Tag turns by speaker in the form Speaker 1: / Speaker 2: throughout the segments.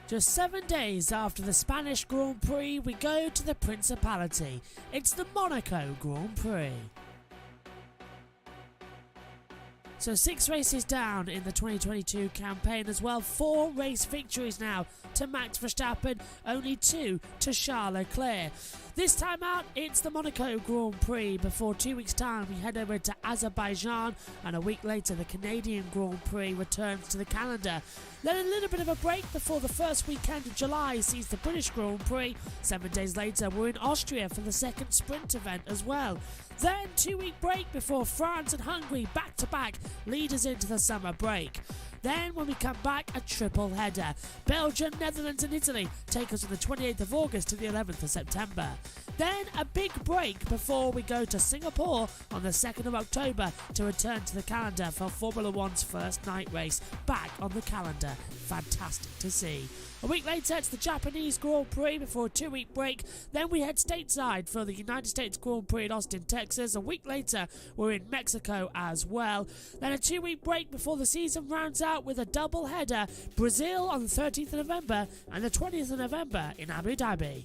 Speaker 1: Just 7 days after the Spanish Grand Prix, we go to the Principality. It's the Monaco Grand Prix. So 6 races down in the 2022 campaign as well. 4 race victories now to Max Verstappen, only 2 to Charles Leclerc. This time out, it's the Monaco Grand Prix. Before 2 weeks' time, we head over to Azerbaijan, and a week later, the Canadian Grand Prix returns to the calendar. Then a little bit of a break before the first weekend of July sees the British Grand Prix. 7 days later, we're in Austria for the second sprint event as well. Then 2-week break before France and Hungary back-to-back lead us into the summer break. Then when we come back, a triple header. Belgium, Netherlands and Italy take us from the 28th of August to the 11th of September. Then a big break before we go to Singapore on the 2nd of October to return to the calendar for Formula One's first night race. Back on the calendar. Fantastic to see. A week later, it's the Japanese Grand Prix before a 2-week break. Then we head stateside for the United States Grand Prix in Austin, Texas. A week later, we're in Mexico as well. Then a 2-week break before the season rounds out with a double header. Brazil on the 13th of November and the 20th of November in Abu Dhabi.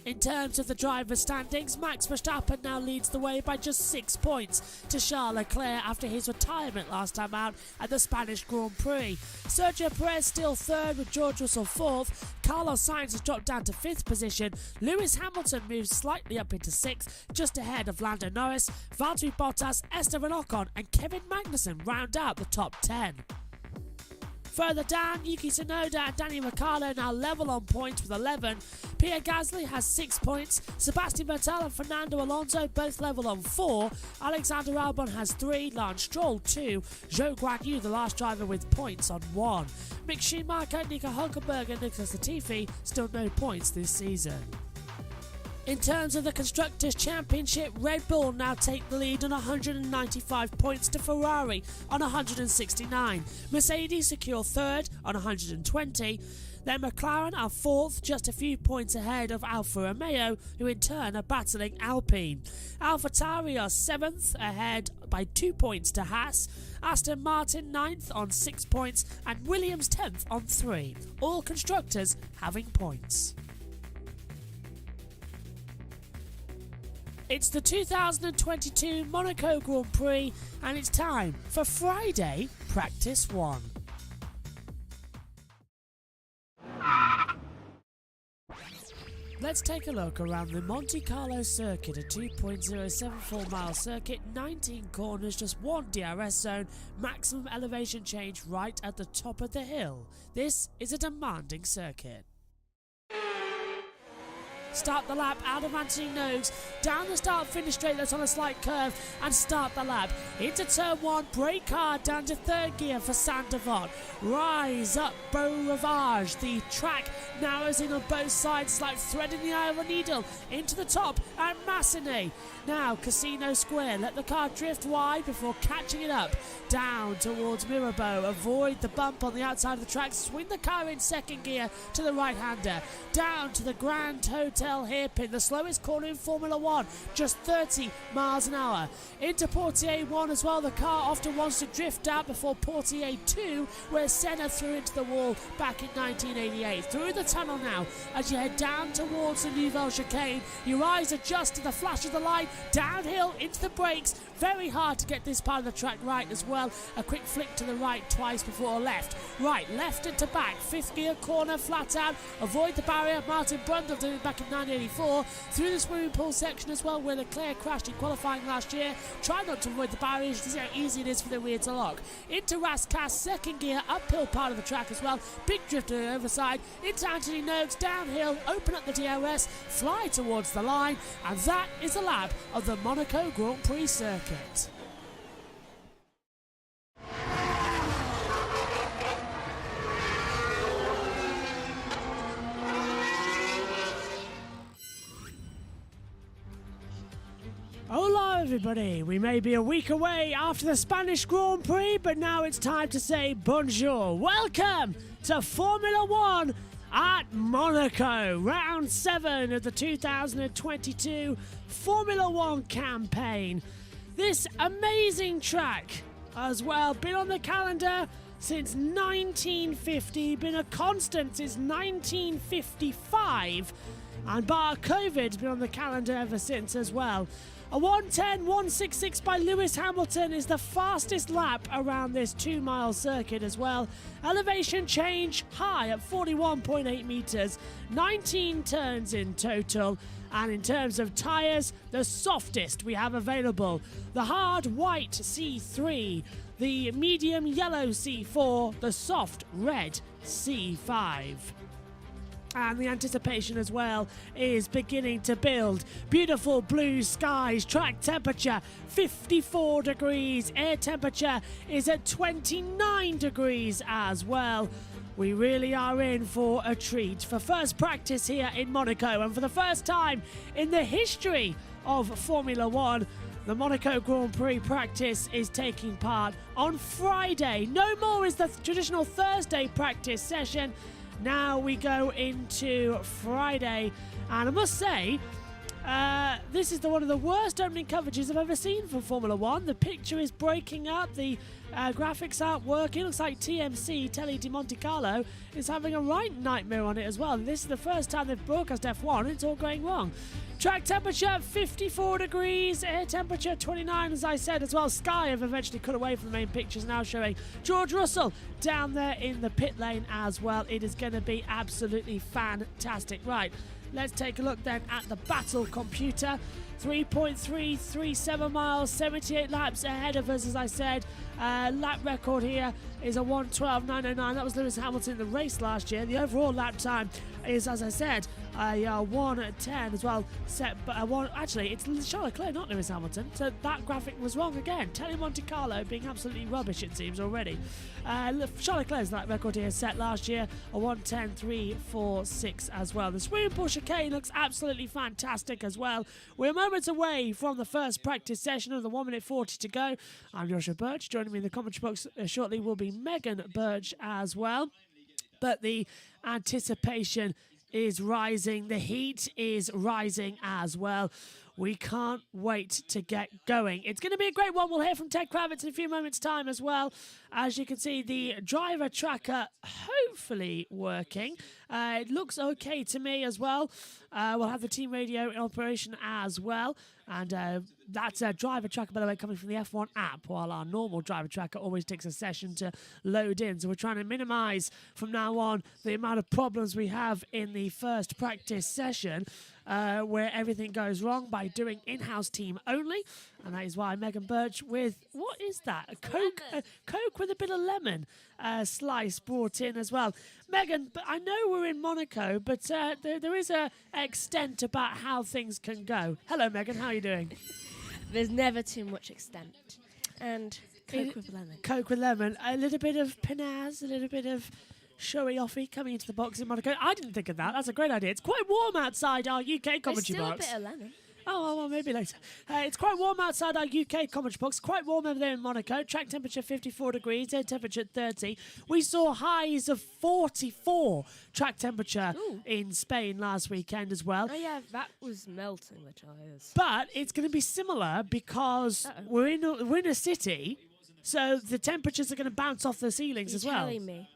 Speaker 1: In terms of the drivers' standings, Max Verstappen now leads the way by just 6 points to Charles Leclerc after his retirement last time out at the Spanish Grand Prix. Sergio Perez still third with George Russell fourth. Carlos Sainz has dropped down to 5th position. Lewis Hamilton moves slightly up into 6th, just ahead of Lando Norris. Valtteri Bottas, Esteban Ocon and Kevin Magnussen round out the top 10. Further down, Yuki Tsunoda and Daniel Ricciardo now level on points with 11. Pierre Gasly has 6 points. Sebastian Vettel and Fernando Alonso both level on 4. Alexander Albon has 3. Lance Stroll 2. Zhou Guanyu, the last driver, with points on 1. Mick Schumacher, Nico Hulkenberg and Nicholas Latifi still no points this season. In terms of the Constructors Championship, Red Bull now take the lead on 195 points to Ferrari on 169. Mercedes secure third on 120. Then McLaren are fourth, just a few points ahead of Alfa Romeo, who in turn are battling Alpine. AlphaTauri are 7th, ahead by 2 points to Haas. Aston Martin 9th on 6 points, and Williams 10th on 3. All constructors having points. It's the 2022 Monaco Grand Prix, and it's time for Friday Practice 1. Let's take a look around the Monte Carlo circuit, a 2.074 mile circuit, 19 corners, just 1 DRS zone, maximum elevation change right at the top of the hill. This is a demanding circuit. Start the lap out of Anthony Nogues, down the start-finish straight that's on a slight curve, and start the lap. Into turn 1, brake hard down to 3rd gear for Saint Devant. Rise up Beau Rivage. The track narrows in on both sides, it's like threading the eye of a needle. Into the top, and Massenet. Now Casino Square, let the car drift wide before catching it up. Down towards Mirabeau, avoid the bump on the outside of the track, swing the car in 2nd gear to the right-hander. Down to the Grand Hotel hairpin, the slowest corner in Formula 1, just 30 miles an hour. Into Portier 1 as well, the car often wants to drift out before Portier 2, where Senna threw into the wall back in 1988. Through the tunnel now, as you head down towards the Nouvelle Chicane, your eyes adjust to the flash of the light, downhill into the brakes. Very hard to get this part of the track right as well. A quick flick to the right twice before left. Right, left into back, 5th gear corner, flat out, avoid the barrier. Martin Brundle did it back in 1984. Through the swimming pool section as well, where Leclerc crashed in qualifying last year. Try not to avoid the barriers, to see how easy it is for the rear to lock. Into Rascasse, 2nd gear, uphill part of the track as well. Big drift on the overside. Into Anthony Nogues, downhill, open up the DRS, fly towards the line, and that is the lap of the Monaco Grand Prix circuit. Hola everybody, we may be a week away after the Spanish Grand Prix, but now it's time to say bonjour. Welcome to Formula 1 at Monaco, round 7 of the 2022 Formula 1 campaign. This amazing track as well, been on the calendar since 1950, been a constant since 1955, and bar COVID's been on the calendar ever since as well. A 1:10.166 by Lewis Hamilton is the fastest lap around this 2-mile circuit as well. Elevation change high at 41.8 metres, 19 turns in total. And in terms of tyres, the softest we have available, the hard white C3, the medium yellow C4, the soft red C5. And the anticipation as well is beginning to build. Beautiful blue skies, track temperature 54 degrees, air temperature is at 29 degrees as well. We really are in for a treat for first practice here in Monaco, and for the first time in the history of Formula One, the Monaco Grand Prix practice is taking part on Friday. No more is the traditional Thursday practice session. Now we go into Friday, and I must say, this is one of the worst opening coverages I've ever seen for Formula One. The picture is breaking up, the graphics aren't working. Looks like TMC, Telly di Monte Carlo, is having a right nightmare on it as well. This is the first time they've broadcast F1, and it's all going wrong. Track temperature 54 degrees, air temperature 29, as I said as well. Sky have eventually cut away from the main pictures, now showing George Russell down there in the pit lane as well. It is going to be absolutely fantastic. Right, let's take a look then at the battle computer. 3.337 miles, 78 laps ahead of us, as I said. Lap record here is a 1:12.909. That was Lewis Hamilton in the race last year. The overall lap time is, as I said, 1:10 as well. Actually, it's Charles Leclerc, not Lewis Hamilton. So that graphic was wrong again. Telly Monte Carlo being absolutely rubbish, it seems already. Charles Leclerc's lap record here set last year, a 1:10.346 as well. The swimming pool chicane looks absolutely fantastic as well. We're moments away from the first practice session of the 1:40 to go. I'm Joshua Birch. Joining me in the commentary box shortly will be Megan Birch as well. But the anticipation is rising. The heat is rising as well. We can't wait to get going. It's going to be a great one. We'll hear from Ted Kravitz in a few moments' time as well. As you can see, the driver tracker hopefully working. It looks okay to me as well. We'll have the team radio in operation as well. And that's a driver tracker, by the way, coming from the F1 app, while our normal driver tracker always takes a session to load in. So we're trying to minimize from now on the amount of problems we have in the first practice session, where everything goes wrong, by doing in-house team only. And that is why Megan Birch with, what is that? A Coke with a bit of lemon slice brought in as well. Megan, but I know we're in Monaco, but there is a extent about how things can go. Hello, Megan. How are you doing?
Speaker 2: There's never too much extent. And Coke with lemon.
Speaker 1: Coke with lemon. A little bit of pinaz, a little bit of showy-offy coming into the box in Monaco. I didn't think of that. That's a great idea. It's quite warm outside our UK commentary box.
Speaker 2: There's still a bit of lemon.
Speaker 1: Oh, well, maybe later. It's quite warm outside our UK commentary box. Quite warm over there in Monaco. Track temperature 54 degrees, air temperature 30. We saw highs of 44 track temperature in Spain last weekend as well.
Speaker 2: Oh, yeah, that was melting the tyres.
Speaker 1: But it's going to be similar because we're in a city, so the temperatures are going to bounce off the ceilings as well.
Speaker 2: You're telling me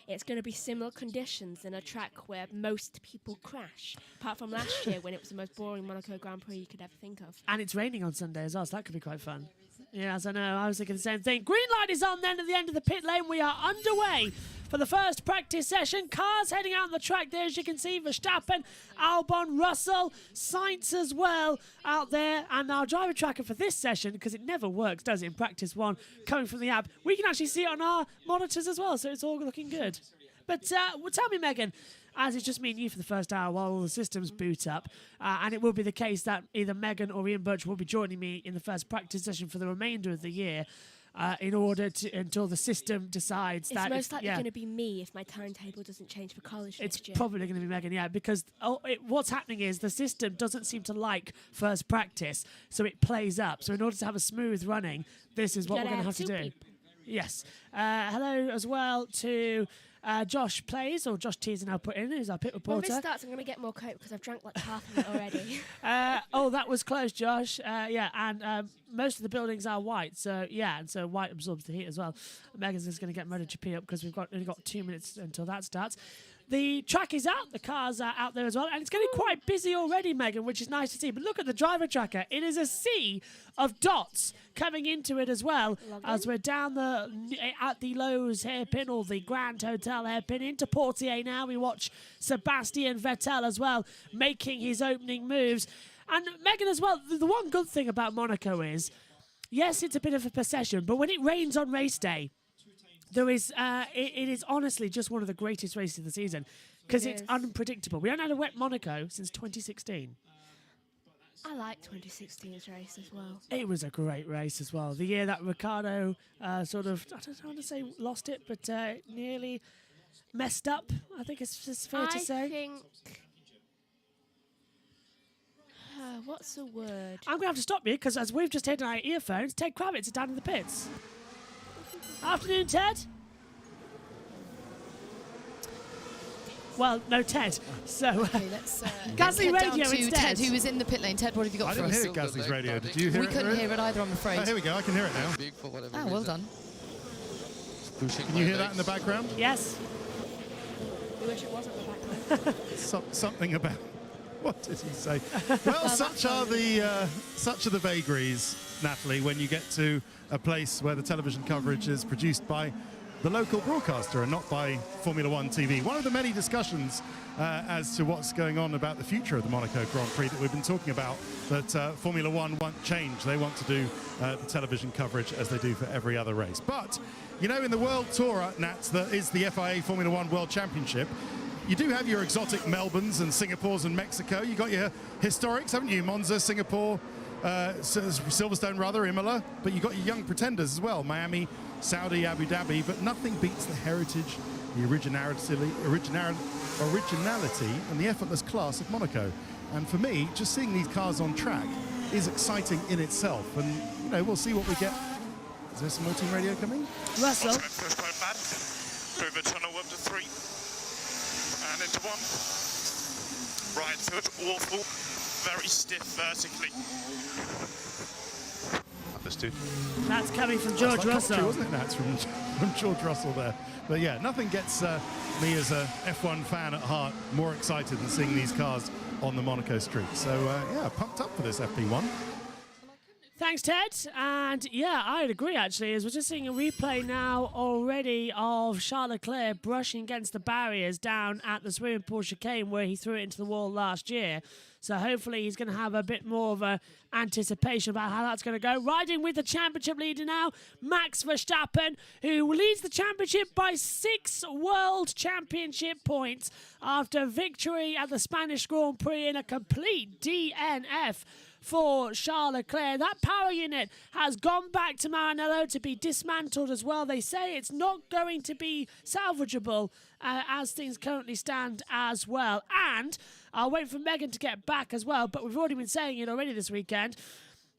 Speaker 2: it's going to be similar conditions in a track where most people crash, apart from last year when it was the most boring Monaco Grand Prix you could ever think of.
Speaker 1: And it's raining on Sunday as well, so that could be quite fun. Yes, I know. I was thinking the same thing. Green light is on then at the end of the pit lane. We are underway for the first practice session. Cars heading out on the track there, as you can see. Verstappen, Albon, Russell, Sainz as well out there. And our driver tracker for this session, because it never works, does it, in practice one, coming from the app. We can actually see it on our monitors as well, so it's all looking good. But tell me, Megan, as it's just me and you for the first hour while all the systems boot up, and it will be the case that either Megan or Ian Birch will be joining me in the first practice session for the remainder of the year, in order to until the system decides that
Speaker 2: it's most likely going to be me if my timetable doesn't change for college next year.
Speaker 1: It's probably going to be Megan, yeah, because what's happening is the system doesn't seem to like first practice, so it plays up. So in order to have a smooth running, this is what we're going to have to do. Yes. Hello as well to Josh Plays, or Josh T is now put in, who's our pit reporter.
Speaker 2: When this starts, I'm going to get more coke because I've drank like half of it already.
Speaker 1: That was close, Josh. And most of the buildings are white, so and so white absorbs the heat as well. Megan's just going to get MotoGP up because we've only got 2 minutes until that starts. The track is out, the cars are out there as well, and it's getting quite busy already, Megan, which is nice to see. But look at the driver tracker. It is a sea of dots coming into it as well. As we're down at the Lowe's hairpin, or the Grand Hotel hairpin, into Portier now. We watch Sebastian Vettel as well, making his opening moves. And Megan as well, the one good thing about Monaco is, yes, it's a bit of a procession, but when it rains on race day, there is, it is honestly just one of the greatest races of the season because it's unpredictable. We haven't had a wet Monaco since 2016.
Speaker 2: I like 2016's race as well.
Speaker 1: It was a great race as well. The year that Ricciardo sort of, I don't want to say lost it, but nearly messed up, I think it's fair to say.
Speaker 2: I think... what's the word?
Speaker 1: I'm going to have to stop you because as we've just hit our earphones, Ted Kravitz is down in the pits. Afternoon, Ted. Well, no Ted. So,
Speaker 3: okay, let's
Speaker 1: Gasly
Speaker 3: head
Speaker 1: Radio
Speaker 3: down to
Speaker 1: instead.
Speaker 3: Ted, who was in the pit lane. Ted, what have you got for us?
Speaker 4: I didn't hear Gasly's radio. Did you hear it?
Speaker 3: We couldn't hear it either, I'm afraid.
Speaker 4: Oh, here we go. I can hear it now.
Speaker 3: Oh, well done.
Speaker 4: Can you hear that in the background?
Speaker 1: Yes.
Speaker 2: I wish it wasn't the background.
Speaker 4: Something about... What did he say? Well, such are the vagaries, Natalie, when you get to a place where the television coverage is produced by the local broadcaster and not by Formula One TV. One of the many discussions as to what's going on about the future of the Monaco Grand Prix that we've been talking about, that Formula One won't change. They want to do the television coverage as they do for every other race. But, you know, in the World Tour, Nats, that is the FIA Formula One World Championship, you do have your exotic Melbournes and Singapores and Mexico. You got your historics, haven't you? Monza, Singapore, Silverstone rather, Imola. But you got your young pretenders as well, Miami, Saudi, Abu Dhabi. But nothing beats the heritage, the originality, and the effortless class of Monaco. And for me, just seeing these cars on track is exciting in itself. And you know, we'll see what we get. Is there some more team radio coming?
Speaker 1: Russell.
Speaker 5: Through the tunnel up to 3. And into 1. Right foot, awful. Very stiff vertically. Understood.
Speaker 1: That's coming from George Russell.
Speaker 4: Commentary, wasn't it? That's from George Russell there. But yeah, nothing gets me as a F1 fan at heart more excited than seeing these cars on the Monaco street. So yeah, pumped up for this FP1.
Speaker 1: Thanks, Ted. And yeah, I'd agree actually, as we're just seeing a replay now already of Charles Leclerc brushing against the barriers down at the swimming pool chicane where he threw it into the wall last year. So hopefully he's going to have a bit more of a anticipation about how that's going to go. Riding with the championship leader now, Max Verstappen, who leads the championship by 6 World Championship points after victory at the Spanish Grand Prix in a complete DNF for Charles Leclerc. That power unit has gone back to Maranello to be dismantled as well. They say it's not going to be salvageable as things currently stand as well. And I'll wait for Megan to get back as well, but we've already been saying it already this weekend.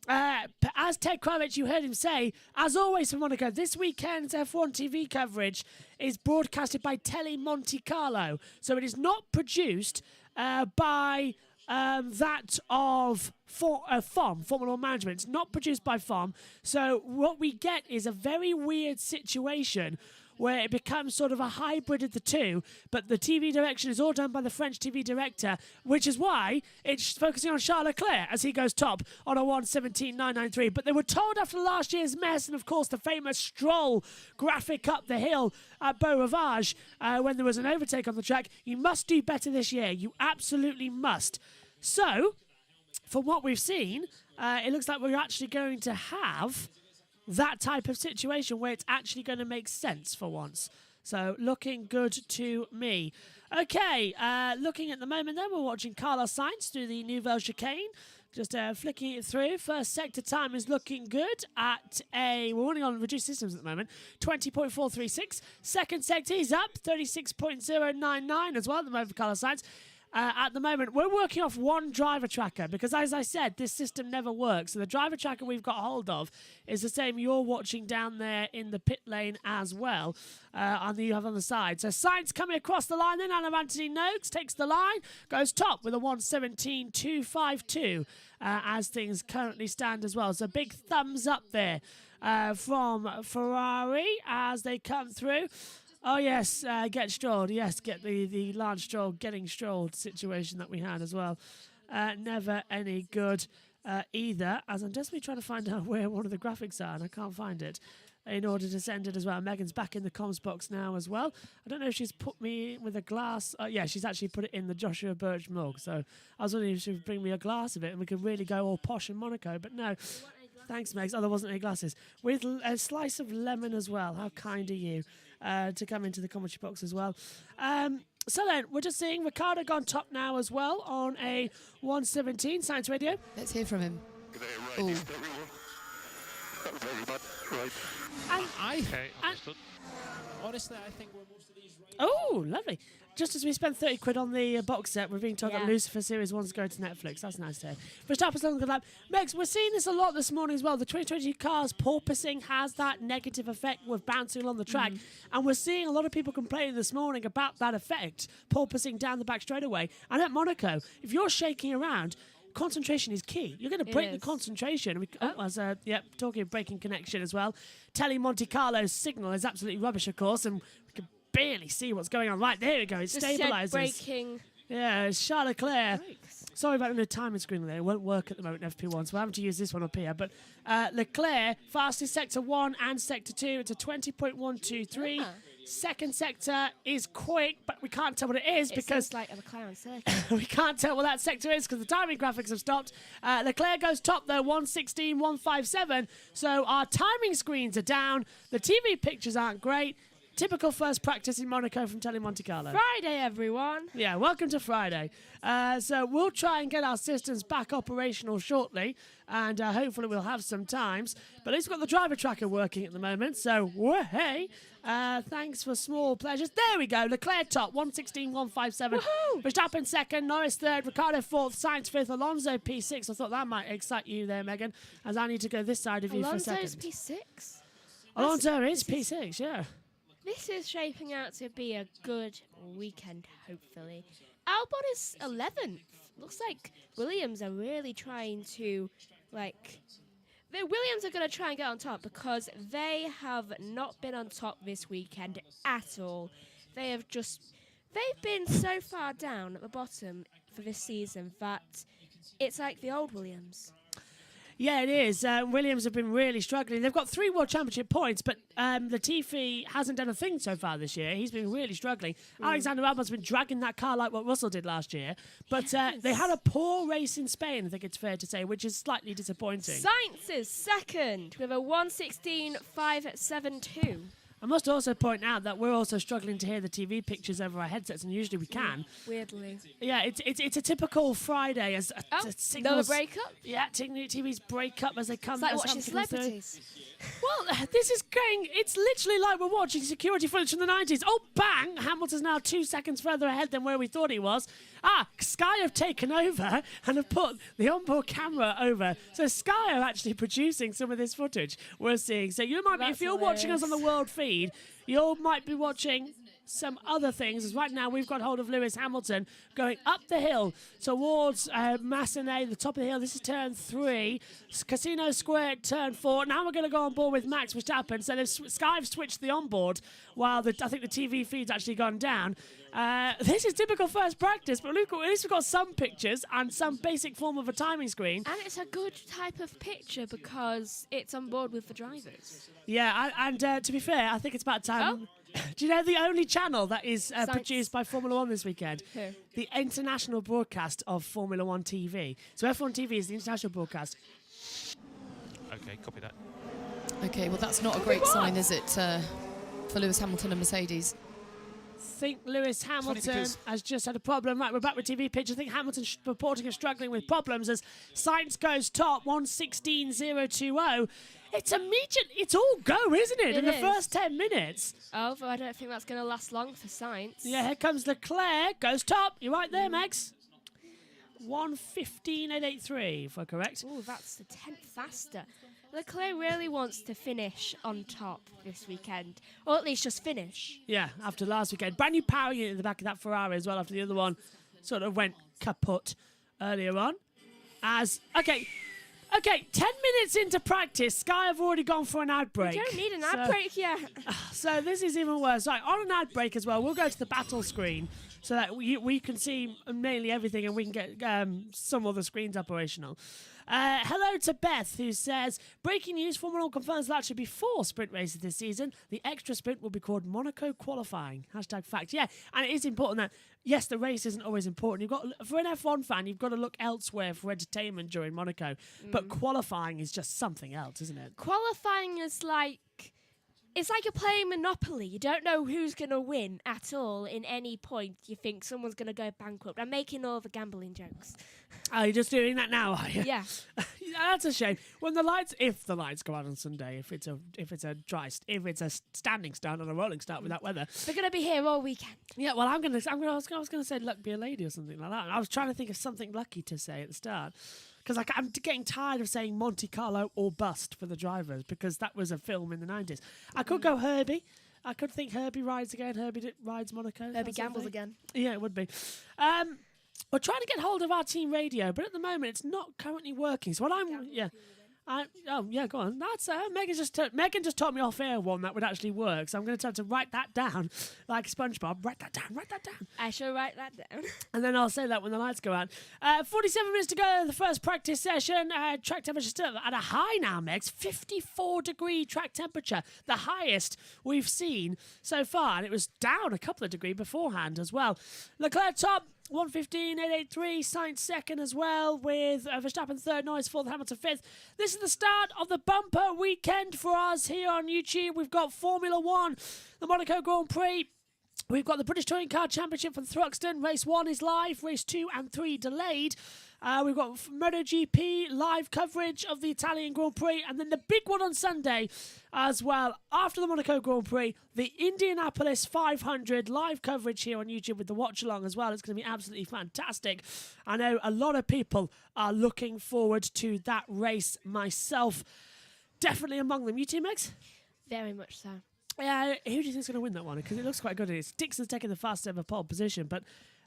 Speaker 1: As Ted Kravitz, you heard him say, as always for Monaco, this weekend's F1 TV coverage is broadcasted by Tele Monte Carlo. So it is not produced by that of FOM, Formula One Management. It's not produced by FOM. So what we get is a very weird situation where it becomes sort of a hybrid of the two, but the TV direction is all done by the French TV director, which is why it's focusing on Charles Leclerc as he goes top on a 1:17.993. But they were told after last year's mess and, of course, the famous Stroll graphic up the hill at Beau Rivage when there was an overtake on the track, you must do better this year. You absolutely must. So, from what we've seen, it looks like we're actually going to have that type of situation where it's actually going to make sense for once. So, looking good to me. Okay, looking at the moment then, we're watching Carlos Sainz through the Nouvelle Chicane. Just flicking it through. First sector time is looking good at we're running on reduced systems at the moment, 20.436. Second sector is up, 36.099 as well at the moment for Carlos Sainz. At the moment, we're working off one driver tracker because, as I said, this system never works. So the driver tracker we've got hold of is the same you're watching down there in the pit lane as well, and that you have on the side. So Sainz coming across the line then, and Anthony Noakes takes the line, goes top with a 1:17.252 as things currently stand as well. So big thumbs up there from Ferrari as they come through. Oh, yes, get strolled. Yes, get the Lance Stroll getting strolled situation that we had as well. Never any good either, as I'm desperately trying to find out where one of the graphics are, and I can't find it in order to send it as well. Megan's back in the comms box now as well. I don't know if she's put me with a glass. Yeah, she's actually put it in the Joshua Birch mug, so I was wondering if she would bring me a glass of it and we could really go all posh in Monaco, but no. Thanks, Megs. Oh, there wasn't any glasses. With a slice of lemon as well. How kind of you. To come into the commentary box as well. So then, we're just seeing Ricciardo gone top now as well on a 1:17 Science Radio.
Speaker 3: Let's hear from him.
Speaker 5: Good day, right,
Speaker 3: Ooh.
Speaker 5: is everyone. Very bad, right.
Speaker 6: Okay, understood. Honestly, I think we're most of these right.
Speaker 1: Oh, lovely. Just as we spent 30 quid on the box set, we're being told that
Speaker 2: Yeah.
Speaker 1: Lucifer Series 1's going to Netflix. That's nice to hear. Verstappen's on the lap. Megs, we're seeing this a lot this morning as well. The 2020 cars porpoising has that negative effect with bouncing along the track. And we're seeing a lot of people complaining this morning about that effect, porpoising down the back straightaway. And at Monaco, if you're shaking around, concentration is key. You're going to break the
Speaker 2: is.
Speaker 1: concentration. Talking of breaking connection as well. Telly Monte Carlo's signal is absolutely rubbish, of course, and we can barely see what's going on. Right, there we go. It
Speaker 2: Just said
Speaker 1: stabilizes.
Speaker 2: breaking
Speaker 1: Yeah, it's Charles Leclerc.
Speaker 2: brakes.
Speaker 1: Sorry about the timing screen there. It won't work at the moment in FP1, so we're having to use this one up here. But Leclerc, fastest sector 1 and sector 2. It's a 20.123. Second sector is quick, but we can't tell what it is
Speaker 2: It
Speaker 1: because
Speaker 2: sounds like a McLaren circuit.
Speaker 1: we can't tell what that sector is because the timing graphics have stopped. Leclerc goes top though, 1:16.157. So our timing screens are down. The TV pictures aren't great. Typical first practice in Monaco from Telly Monte Carlo.
Speaker 2: Friday, everyone.
Speaker 1: Yeah, welcome to Friday. So we'll try and get our systems back operational shortly, and hopefully we'll have some times. But at least we've got the driver tracker working at the moment, so hey. Thanks for small pleasures. There we go. Leclerc top, 1:16.157.
Speaker 2: Woohoo!
Speaker 1: Verstappen second, Norris third, Ricciardo fourth, Sainz fifth, Alonso P6. I thought that might excite you there, Megan, as I need to go this side of you for a
Speaker 2: Alonso's
Speaker 1: second.
Speaker 2: P6.
Speaker 1: Alonso is P6, yeah.
Speaker 2: This is shaping out to be a good weekend, hopefully. Albon is 11th. Looks like Williams are really trying to, the Williams are going to try and get on top because they have not been on top this weekend at all. They've been so far down at the bottom for this season that it's like the old Williams.
Speaker 1: Yeah, it is. Williams have been really struggling. They've got 3 World Championship points, but Latifi hasn't done a thing so far this year. He's been really struggling. Alexander Albon's been dragging that car like what Russell did last year. But they had a poor race in Spain, I think it's fair to say, which is slightly disappointing.
Speaker 2: Sainz is second with a 1:16.572.
Speaker 1: I must also point out that we're also struggling to hear the TV pictures over our headsets, and usually we can.
Speaker 2: Weirdly.
Speaker 1: Yeah, it's a typical Friday as
Speaker 2: Another
Speaker 1: signals.
Speaker 2: breakup?
Speaker 1: Yeah, TVs break up as they come.
Speaker 2: It's like
Speaker 1: as
Speaker 2: watching
Speaker 1: something comes through.
Speaker 2: celebrities.
Speaker 1: Well, this is going. It's literally like we're watching security footage from the 90s. Oh, bang! Hamilton's now 2 seconds further ahead than where we thought he was. Sky have taken over and have put the onboard camera over. So Sky are actually producing some of this footage we're seeing. So you might be, if
Speaker 2: That's
Speaker 1: you're watching us on the
Speaker 2: hilarious.
Speaker 1: world feed, you might be watching some other things. As right now we've got hold of Lewis Hamilton going up the hill towards Massenet, the top of the hill. This is turn 3, Casino Square turn 4. Now we're going to go on board with Max Verstappen. So Sky have switched the onboard while I think the TV feed's actually gone down. This is typical first practice, but look, at least we've got some pictures and some basic form of a timing screen.
Speaker 2: And it's a good type of picture because it's on board with the drivers.
Speaker 1: Yeah, and to be fair, I think it's about time. Do you know the only channel that is produced by Formula One this weekend?
Speaker 2: Who?
Speaker 1: The international broadcast of Formula One TV. So F1 TV is the international broadcast.
Speaker 6: Okay, copy that.
Speaker 3: Okay, well, that's not a great sign, is it, for Lewis Hamilton and Mercedes?
Speaker 1: think Lewis Hamilton
Speaker 6: because-
Speaker 1: has just had a problem. Right, we're back with TV pitch. I think Hamilton's reporting is struggling with problems as Sainz goes top, 1:16.020. It's immediate. It's all go, isn't it?
Speaker 2: It
Speaker 1: in the
Speaker 2: is.
Speaker 1: first 10 minutes.
Speaker 2: Although I don't think that's going to last long for Sainz.
Speaker 1: Yeah, here comes Leclerc. Goes top. You're right there, Max. 1:15.883, if I'm correct.
Speaker 2: Ooh, that's a tenth faster. Leclerc really wants to finish on top this weekend, or at least just finish.
Speaker 1: Yeah, after last weekend. Brand new power unit in the back of that Ferrari as well after the other one sort of went kaput earlier on. Okay, 10 minutes into practice, Sky have already gone for an ad break.
Speaker 2: We don't need an ad break yet.
Speaker 1: So this is even worse. Right, on an ad break as well, we'll go to the battle screen so that we can see mainly everything and we can get some of the screens operational. Hello to Beth, who says, breaking news, Formula 1 confirms there actually be 4 sprint races this season. The extra sprint will be called Monaco qualifying. #fact. Yeah, and it is important that, yes, the race isn't always important. For an F1 fan, you've got to look elsewhere for entertainment during Monaco. But qualifying is just something else, isn't it?
Speaker 2: Qualifying is like... It's like you're playing Monopoly. You don't know who's going to win at all in any point. You think someone's going to go bankrupt. I'm making all the gambling jokes.
Speaker 1: Oh, you're just doing that now, are you?
Speaker 2: Yeah.
Speaker 1: That's a shame. If the lights go out on Sunday, if it's a standing start on a rolling start with that weather.
Speaker 2: We're going to be here all weekend.
Speaker 1: Yeah, well, I was gonna say luck be a lady or something like that. I was trying to think of something lucky to say at the start. Because I'm getting tired of saying Monte Carlo or bust for the drivers because that was a film in the 90s. I could go Herbie. I could think Herbie rides again. Herbie rides Monaco.
Speaker 2: Herbie gambles again.
Speaker 1: Yeah, it would be. We're trying to get hold of our team radio, but at the moment it's not currently working. So go on. That's Megan just taught me off air one that would actually work. So I'm going to have to write that down like SpongeBob. Write that down.
Speaker 2: I shall write that down.
Speaker 1: And then I'll say that when the lights go out. 47 minutes to go, the first practice session. Track temperature still at a high now, Megs. 54-degree track temperature. The highest we've seen so far. And it was down a couple of degrees beforehand as well. Leclerc top. 1:15.883, Sainz second as well, with Verstappen third, Norris fourth, Hamilton fifth. This is the start of the bumper weekend for us here on YouTube. We've got Formula 1, the Monaco Grand Prix. We've got the British Touring Car Championship from Thruxton. Race 1 is live, race 2 and 3 delayed. We've got MotoGP live coverage of the Italian Grand Prix, and then the big one on Sunday as well. After the Monaco Grand Prix, the Indianapolis 500 live coverage here on YouTube with the watch along as well. It's going to be absolutely fantastic. I know a lot of people are looking forward to that race. Myself, definitely among them. You too, Megs?
Speaker 2: Very much so.
Speaker 1: Yeah, who do you think is going to win that one? Because it looks quite good. It's Dixon's taking the fastest ever pole position, but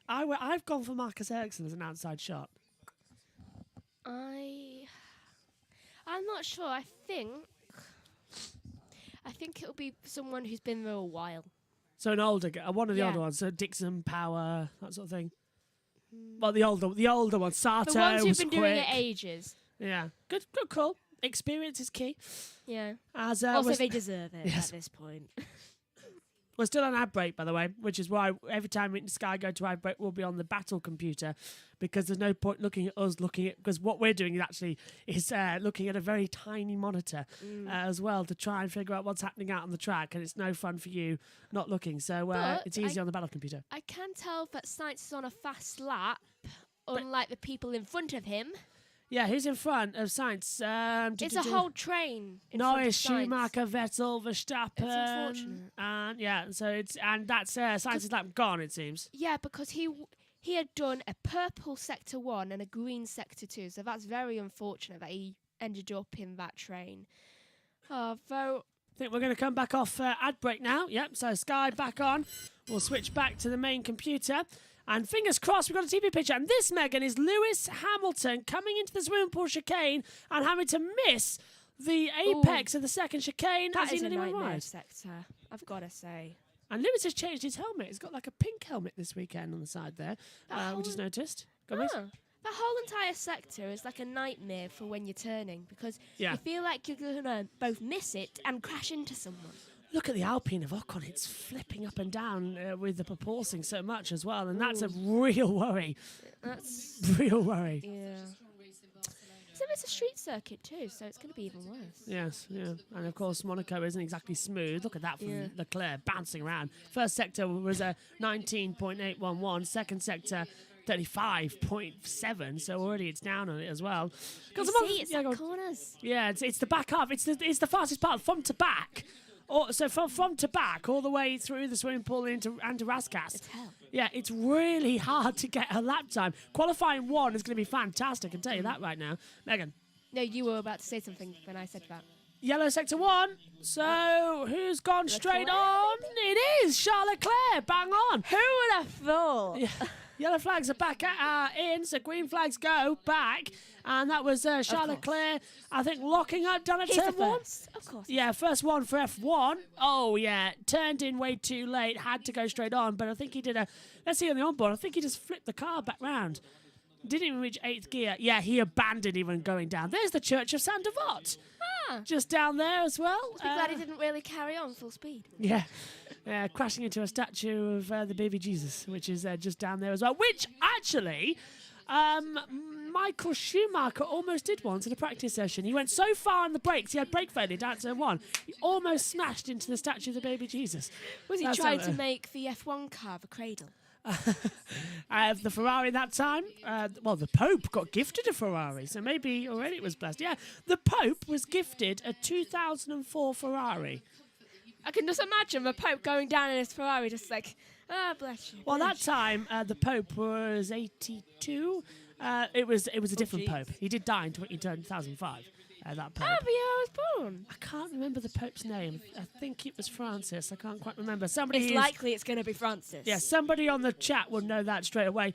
Speaker 1: I've gone for Marcus Ericsson as an outside shot.
Speaker 2: I'm not sure. I think it'll be someone who's been there a while.
Speaker 1: So an older guy, one of the older ones, so Dixon, Power, that sort of thing. Well, the older one, Sato.
Speaker 2: The ones who've
Speaker 1: was
Speaker 2: been
Speaker 1: quick.
Speaker 2: doing it ages.
Speaker 1: Yeah, good call. Experience is key.
Speaker 2: Yeah.
Speaker 1: Also,
Speaker 2: they deserve it at this point.
Speaker 1: We're still on ad break, by the way, which is why every time Sky go to ad break, we'll be on the battle computer because there's no point looking at us because what we're doing is looking at a very tiny monitor as well to try and figure out what's happening out on the track, and it's no fun for you not looking. So it's easy on the battle computer.
Speaker 2: I can tell that Sainz is on a fast lap, unlike the people in front of him.
Speaker 1: Yeah, who's in front of Sainz?
Speaker 2: It's a whole train.
Speaker 1: Norris, Schumacher, Vettel, Verstappen.
Speaker 2: It's unfortunate.
Speaker 1: And that's Sainz's lap gone, it seems.
Speaker 2: Yeah, because he had done a purple sector 1 and a green sector 2, so that's very unfortunate that he ended up in that train.
Speaker 1: I think we're going to come back off ad break now. Yep, so Sky back on. We'll switch back to the main computer. And fingers crossed, we've got a TV picture. And this, Megan, is Lewis Hamilton coming into the swimming pool chicane and having to miss the apex of the second chicane.
Speaker 2: That is a nightmare sector, I've got to say.
Speaker 1: And Lewis has changed his helmet. He's got like a pink helmet this weekend on the side there. We just noticed.
Speaker 2: That whole entire sector is like a nightmare for when you're turning because you feel like you're going to both miss it and crash into someone.
Speaker 1: Look at the Alpine of Ocon. It's flipping up and down with the propulsing so much as well. And that's a real worry.
Speaker 2: That's
Speaker 1: real worry.
Speaker 2: Yeah. So it's a street circuit too, so it's going to be even worse.
Speaker 1: Yes, yeah. And of course, Monaco isn't exactly smooth. Look at that from
Speaker 2: Yeah.
Speaker 1: Leclerc bouncing around. First sector was a 19.811. Second sector, 35.7. So already it's down on it as well.
Speaker 2: You see, it's the corners.
Speaker 1: Yeah, it's the back half. It's the fastest part from to back. So from to back all the way through the swimming pool into Raskas.
Speaker 2: It's hell.
Speaker 1: Yeah, it's really hard to get a lap time. Qualifying 1 is going to be fantastic, I can tell you that right now. Megan.
Speaker 2: No, you were about to say something when I said that.
Speaker 1: Yellow sector 1. So who's gone straight on? It is Charles Leclerc. Bang on.
Speaker 2: Who would have thought?
Speaker 1: Yeah. Yellow flags are back in, so green flags go back. And that was Charles Leclerc, I think, locking up down at
Speaker 2: He's the
Speaker 1: turn 1.
Speaker 2: first, of course.
Speaker 1: Yeah, first one for F1. Oh, yeah. Turned in way too late. Had to go straight on. But I think he did let's see on the onboard. I think he just flipped the car back round. Didn't even reach 8th gear. Yeah, he abandoned even going down. There's the Church of Saint Devote. Just down there as well.
Speaker 2: I'm glad he didn't really carry on full speed.
Speaker 1: Yeah. Crashing into a statue of the baby Jesus, which is just down there as well. Which, actually, Michael Schumacher almost did once in a practice session. He went so far on the brakes, he had brake failure down to turn 1. He almost smashed into the statue of the baby Jesus.
Speaker 2: Was he
Speaker 1: That's
Speaker 2: trying
Speaker 1: how-
Speaker 2: to make the F1 car the cradle?
Speaker 1: The Ferrari that time, the Pope got gifted a Ferrari, so maybe already it was blessed. Yeah, the Pope was gifted a 2004 Ferrari.
Speaker 2: I can just imagine the Pope going down in his Ferrari just like, bless you.
Speaker 1: Well, that
Speaker 2: bless you."
Speaker 1: time, the Pope was 82. It was a different
Speaker 2: jeez.
Speaker 1: Pope. He did die in 2005, that Pope.
Speaker 2: The year I was born.
Speaker 1: I can't remember the Pope's name. I think it was Francis. I can't quite remember. Somebody
Speaker 2: It's
Speaker 1: is-
Speaker 2: likely it's going to be Francis.
Speaker 1: Yeah, somebody on the chat will know that straight away.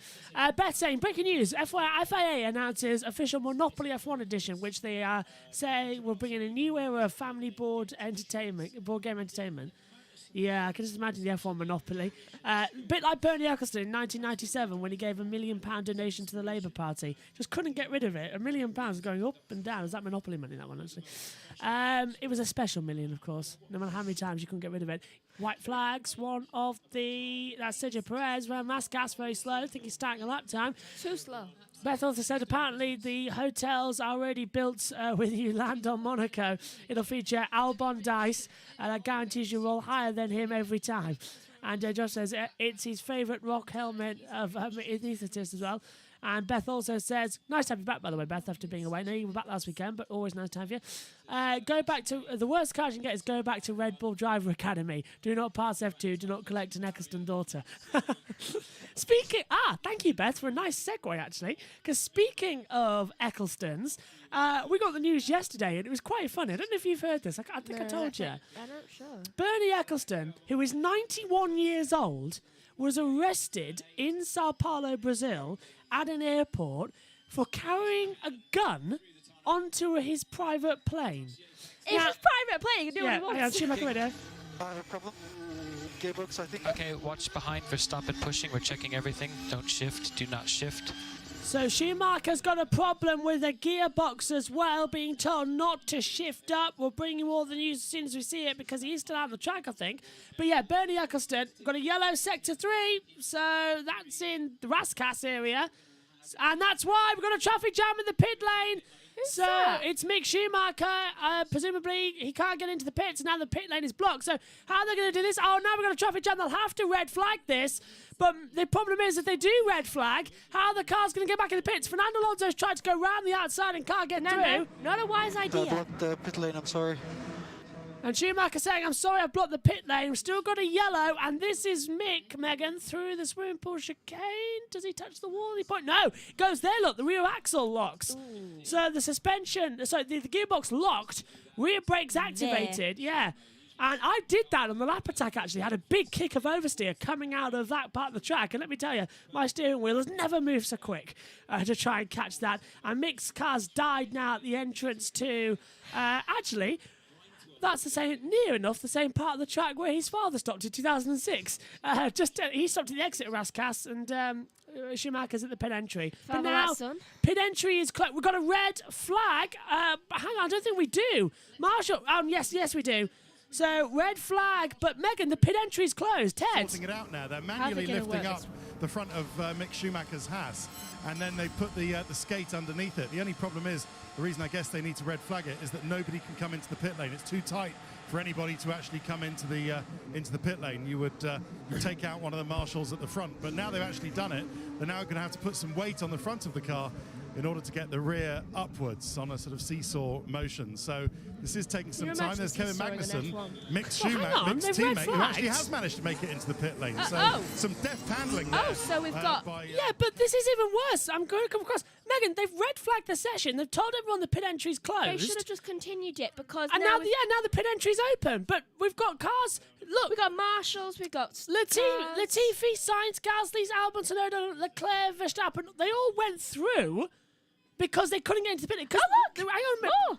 Speaker 1: Beth saying, breaking news, FIA announces official Monopoly F1 edition, which they say will bring in a new era of family board game entertainment. Yeah, I can just imagine the F1 Monopoly. A bit like Bernie Ecclestone in 1997 when he gave £1 million donation to the Labour Party. Just couldn't get rid of it. £1 million going up and down. Is that Monopoly money, that one, actually? It was a special million, of course. No matter how many times you couldn't get rid of it. White flags, one of that's Sergio Perez. Ran Masgas very slow. I think he's starting a lap time.
Speaker 2: Too slow.
Speaker 1: Beth also said apparently the hotels are already built when you land on Monaco. It'll feature Albon dice, and that guarantees you roll higher than him every time. And Josh says it's his favourite rock helmet of anaesthetist as well. And Beth also says, nice to have you back, by the way, Beth, after being away. No, you were back last weekend, but always nice to have you. Go back to, the worst card you can get is go back to Red Bull Driver Academy. Do not pass F2, do not collect an Ecclestone daughter. Thank you, Beth, for a nice segue, actually. Because speaking of Ecclestones, we got the news yesterday, and it was quite funny. I don't know if you've heard this. I think I told you.
Speaker 2: I'm not sure.
Speaker 1: Bernie Ecclestone, who is 91 years old, was arrested in Sao Paulo, Brazil, at an airport for carrying a gun onto his private plane.
Speaker 2: It's his private plane. He can do what he
Speaker 1: hang on,
Speaker 2: wants.
Speaker 1: Schumacher radio.
Speaker 7: No problem. Gearbox, I think.
Speaker 6: Okay, watch behind for stop and pushing. We're checking everything. Don't shift. Do not shift.
Speaker 1: So Schumacher's got a problem with a gearbox as well, being told not to shift up. We'll bring you all the news as soon as we see it because he is still out on the track, I think. But yeah, Bernie Ecclestone got a yellow sector 3, so that's in the Raskas area. And that's why we've got a traffic jam in the pit lane. So
Speaker 2: that?
Speaker 1: it's Mick Schumacher. Presumably he can't get into the pits. Now the pit lane is blocked. So how are they going to do this? Oh, now we've got a traffic jam. They'll have to red flag this. But the problem is if they do red flag, how are the cars going to get back in the pits? Fernando Alonso's tried to go round the outside and can't get through.
Speaker 2: No, not a wise
Speaker 7: I
Speaker 2: idea.
Speaker 7: blocked the pit lane, I'm sorry.
Speaker 1: And Schumacher saying, I'm sorry, I blocked the pit lane. We've still got a yellow. And this is Mick, Megan, through the swimming pool chicane. Does he touch the wall? He point? No. Goes there, look. The rear axle locks.
Speaker 2: Ooh.
Speaker 1: So the suspension, the gearbox locked. Rear brakes activated. Yeah. And I did that on the lap attack, actually. Had a big kick of oversteer coming out of that part of the track. And let me tell you, my steering wheel has never moved so quick to try and catch that. And Mick's car's died now at the entrance to, actually, that's near enough the same part of the track where his father stopped in 2006. He stopped at the exit of Raskas, and Schumacher's at the pit entry.
Speaker 2: Father,
Speaker 1: but now,
Speaker 2: son.
Speaker 1: pit entry is closed. We've got a red flag. Hang on, I don't think we do. Marshall, yes, we do. So red flag, but Megan, the pit entry's closed. Ted.
Speaker 4: Sorting it out now. They're manually lifting up the front of Mick Schumacher's Haas, and then they put the skate underneath it. The only problem is, the reason I guess they need to red flag it is that nobody can come into the pit lane. It's too tight for anybody to actually come into the pit lane. You would take out one of the marshals at the front, but now they've actually done it. They're now going to have to put some weight on the front of the car in order to get the rear upwards on a sort of seesaw motion. So this is taking some time. There's Kevin Magnussen, Mick Schumacher, Mick's teammate, who actually has managed to make it into the pit lane. So some deft handling there.
Speaker 2: Oh, so we've got...
Speaker 1: yeah, but this is even worse. I'm going to come across... Megan, they've red flagged the session. They've told everyone the pit entry's closed.
Speaker 2: They should have just continued it because
Speaker 1: and now the pit entry's open. But we've got cars. Look,
Speaker 2: we've got marshals. We've got
Speaker 1: Latifi, Sainz, Gasly's, Albon, Tsunoda, Leclerc, Verstappen. They all went through because they couldn't get into the pit lane. Hang on a minute.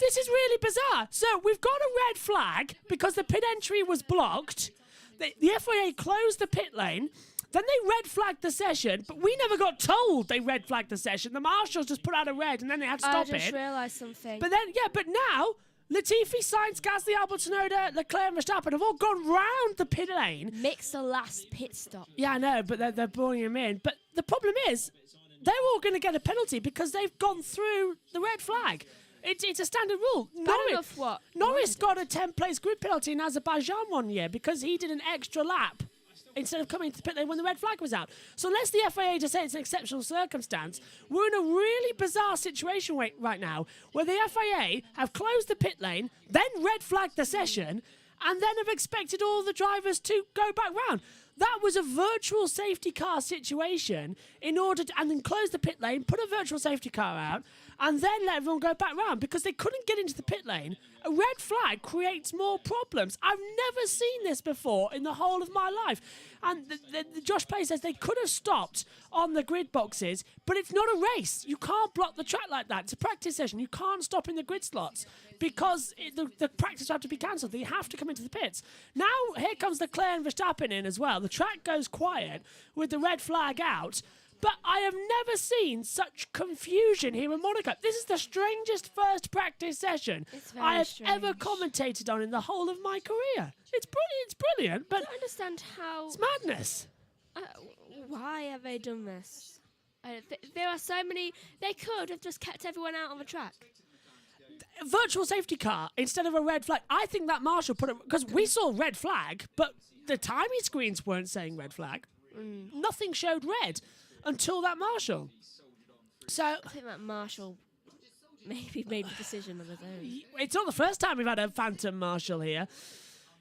Speaker 1: This is really bizarre. So we've got a red flag because the pit entry was blocked. The FIA closed the pit lane. Then they red flagged the session, but we never got told they red flagged the session. The marshals just put out a red, and then they had to stop it.
Speaker 2: I just realised something.
Speaker 1: But then, but now Latifi, Sainz, Gasly, Albon, Tsunoda, Leclerc, and Verstappen have all gone round the pit lane.
Speaker 2: Mick's the last pit stop.
Speaker 1: Yeah, I know, but they're bringing him in. But the problem is, they're all going to get a penalty because they've gone through the red flag. It's a standard rule. Norris got a 10-place grid penalty in Azerbaijan one year because he did an extra lap instead of coming to the pit lane when the red flag was out. So unless the FIA just say it's an exceptional circumstance, we're in a really bizarre situation right now where the FIA have closed the pit lane, then red flagged the session, and then have expected all the drivers to go back round. That was a virtual safety car situation and then close the pit lane, put a virtual safety car out, and then let everyone go back round because they couldn't get into the pit lane. A red flag creates more problems. I've never seen this before in the whole of my life. And the Josh Play says they could have stopped on the grid boxes, but it's not a race. You can't block the track like that. It's a practice session. You can't stop in the grid slots because the practice have to be cancelled. They have to come into the pits. Now, here comes Leclerc and Verstappen in as well. The track goes quiet with the red flag out. But I have never seen such confusion here in Monaco. This is the strangest first practice session I have ever commentated on in the whole of my career. It's brilliant, but
Speaker 2: I don't understand how...
Speaker 1: It's madness.
Speaker 2: Why have they done this? There are so many... They could have just kept everyone out on the track.
Speaker 1: Virtual safety car instead of a red flag. I think that marshal put it... Because we saw red flag, but the timing screens weren't saying red flag. Nothing showed red until that marshal. So
Speaker 2: I think that marshal maybe made a decision on his own.
Speaker 1: It's not the first time we've had a phantom marshal here.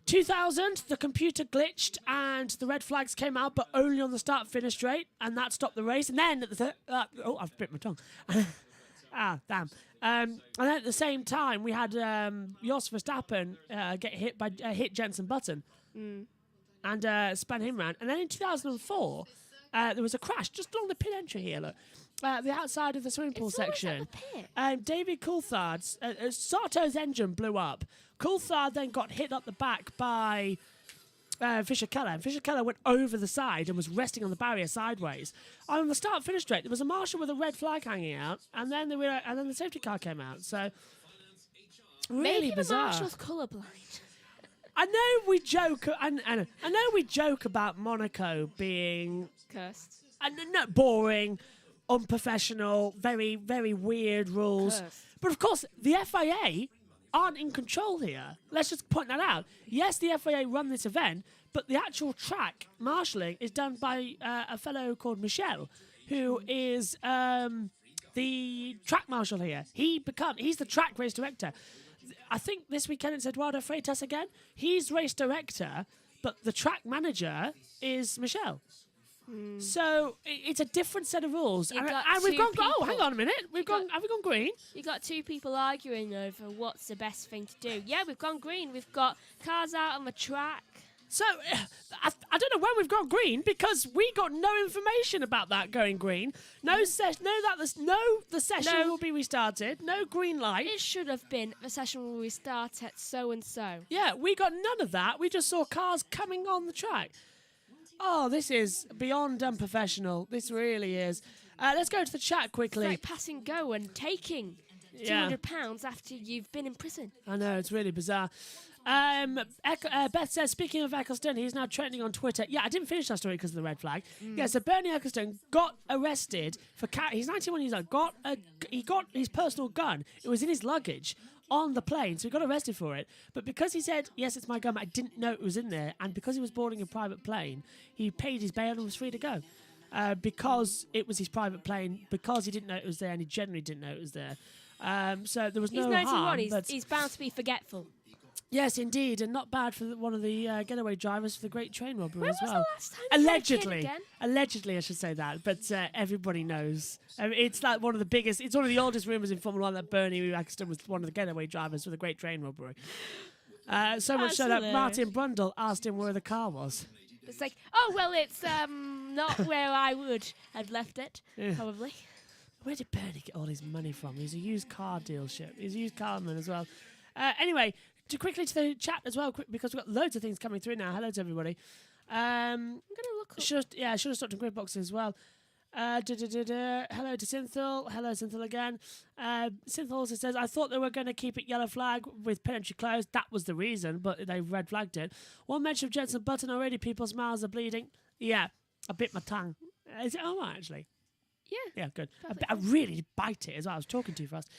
Speaker 1: 2000, the computer glitched and the red flags came out, but only on the start-finish straight, and that stopped the race. And then at the I've bit my tongue. Damn. And then at the same time, we had Jos Verstappen get hit Jenson Button and spun him round. And then in 2004. There was a crash just along the pit entry here, look. The outside of the swimming pool section. David Coulthard's, Sato's engine blew up. Coulthard then got hit up the back by Fisher Keller. And Fisher Keller went over the side and was resting on the barrier sideways. On the start-finish straight, there was a marshal with a red flag hanging out, and then the safety car came out. So, really bizarre.
Speaker 2: Maybe the marshal's colourblind.
Speaker 1: I know we joke. I know we joke about Monaco being
Speaker 2: cursed,
Speaker 1: boring, unprofessional, very, very weird rules.
Speaker 2: Cursed.
Speaker 1: But of course, the FIA aren't in control here. Let's just point that out. Yes, the FIA run this event, but the actual track marshalling is done by a fellow called Michel, who is the track marshal here. He's the track race director. I think this weekend it's Eduardo Freitas again. He's race director, but the track manager is Michel. So it's a different set of rules. And we've gone. Oh, hang on a minute. Have we gone green?
Speaker 2: You got two people arguing over what's the best thing to do. Yeah, we've gone green. We've got cars out on the track.
Speaker 1: So, I don't know when we've gone green because we got no information about that going green. The session will be restarted. No green light.
Speaker 2: It should have been the session will restart at so-and-so.
Speaker 1: Yeah, we got none of that. We just saw cars coming on the track. Oh, this is beyond unprofessional. This really is. Let's go to the chat quickly.
Speaker 2: It's like passing go and taking £200 after you've been in prison.
Speaker 1: I know, it's really bizarre. Beth says, speaking of Eccleston, he's now trending on Twitter. Yeah, I didn't finish that story because of the red flag. Yeah, so Bernie Eccleston got arrested for he's 91 years old. He got his personal gun. It was in his luggage on the plane, so he got arrested for it. But because he said, yes, it's my gun, I didn't know it was in there, and because he was boarding a private plane, he paid his bail and was free to go. Because it was his private plane, because he didn't know it was there, and he generally didn't know it was there. So there was no harm.
Speaker 2: He's 91. He's bound to be forgetful.
Speaker 1: Yes, indeed, and not bad for one of the getaway drivers for the Great Train Robbery
Speaker 2: When
Speaker 1: as
Speaker 2: was
Speaker 1: well.
Speaker 2: the last time you had a kid again?
Speaker 1: Allegedly, I should say that, but everybody knows. It's like one of the biggest. It's one of the oldest rumours in Formula One that Bernie Eccleston was one of the getaway drivers for the Great Train Robbery. So much so that Martin Brundle asked him where the car was.
Speaker 2: It's like, oh well, it's not where I would have left it, probably.
Speaker 1: Where did Bernie get all his money from? He's a used car dealership. He's a used car man as well. Anyway, quickly to the chat as well, because we've got loads of things coming through now. Hello to everybody.
Speaker 2: I'm gonna look up.
Speaker 1: Should have stopped in grid boxes as well. Hello to Synthil. Hello, Synthil again. Synthil also says, I thought they were going to keep it yellow flag with pit entry closed. That was the reason, but they red flagged it. One mention of Jensen Button already. People's mouths are bleeding. Yeah, I bit my tongue. Is it all right, actually?
Speaker 2: Yeah.
Speaker 1: Yeah, good. I really did bite it as well. I was talking too fast.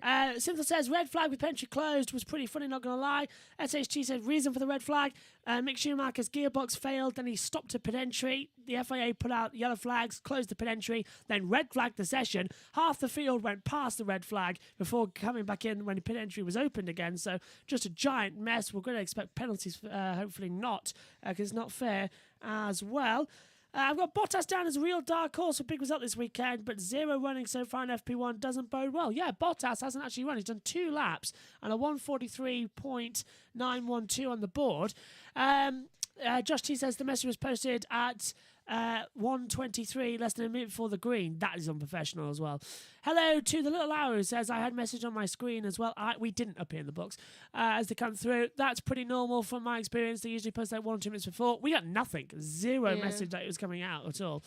Speaker 1: Synthil says, red flag with pantry closed was pretty funny, not going to lie. SHT said, reason for the red flag. Mick Schumacher's gearbox failed, then he stopped at pit entry. The FIA put out yellow flags, closed the pit entry, then red flagged the session. Half the field went past the red flag before coming back in when the pit entry was opened again. So just a giant mess. We're going to expect penalties, hopefully not, because it's not fair as well. I've got Bottas down as a real dark horse for big result this weekend, but 0 running so far in FP1 doesn't bode well. Yeah, Bottas hasn't actually run. He's done 2 laps and a 1:43.912 on the board. Josh T says the message was posted at 1:23, less than a minute before the green. That is unprofessional as well. Hello to the little hour who says I had a message on my screen as well. We didn't appear in the books as they come through. That's pretty normal from my experience. They usually post like 1 or 2 minutes before. We got nothing. Zero message that it was coming out at all.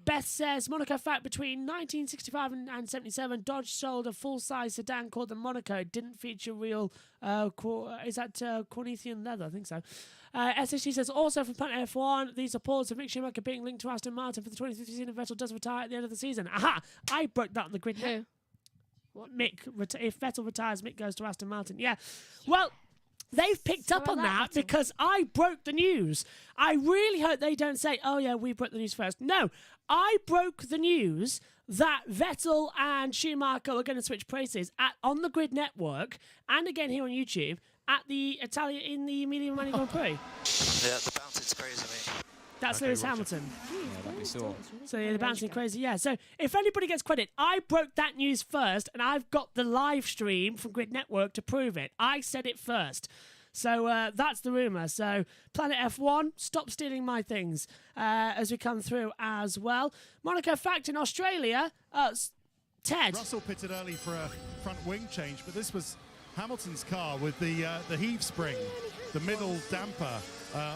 Speaker 1: Beth says Monaco fact between 1965 and 77, Dodge sold a full-size sedan called the Monaco. It didn't feature real Corinthian leather? I think so. SHT says also from Planet F1, these reports of Mick Schumacher being linked to Aston Martin for the 2050 season. Vettel does retire at the end of the season. Aha! I broke that on the grid.
Speaker 2: Who?
Speaker 1: What? Mick. If Vettel retires, Mick goes to Aston Martin. Yeah. Well, they've picked up on that because I broke the news. I really hope they don't say, oh yeah, we broke the news first. No, I broke the news that Vettel and Schumacher are going to switch places on the Grid Network and again here on YouTube at the in the Emilia-Romagna Grand Prix.
Speaker 7: Yeah, the bouncing's crazy, mate.
Speaker 1: That's Lewis Hamilton.
Speaker 6: Yeah, that'd be sore.
Speaker 1: So yeah, the bouncing crazy. Yeah. So if anybody gets credit, I broke that news first, and I've got the live stream from Grid Network to prove it. I said it first. So that's the rumour. So Planet F1, stop stealing my things as we come through as well. Monaco fact in Australia, Ted.
Speaker 4: Russell pitted early for a front wing change, but this was Hamilton's car with the heave spring, the middle damper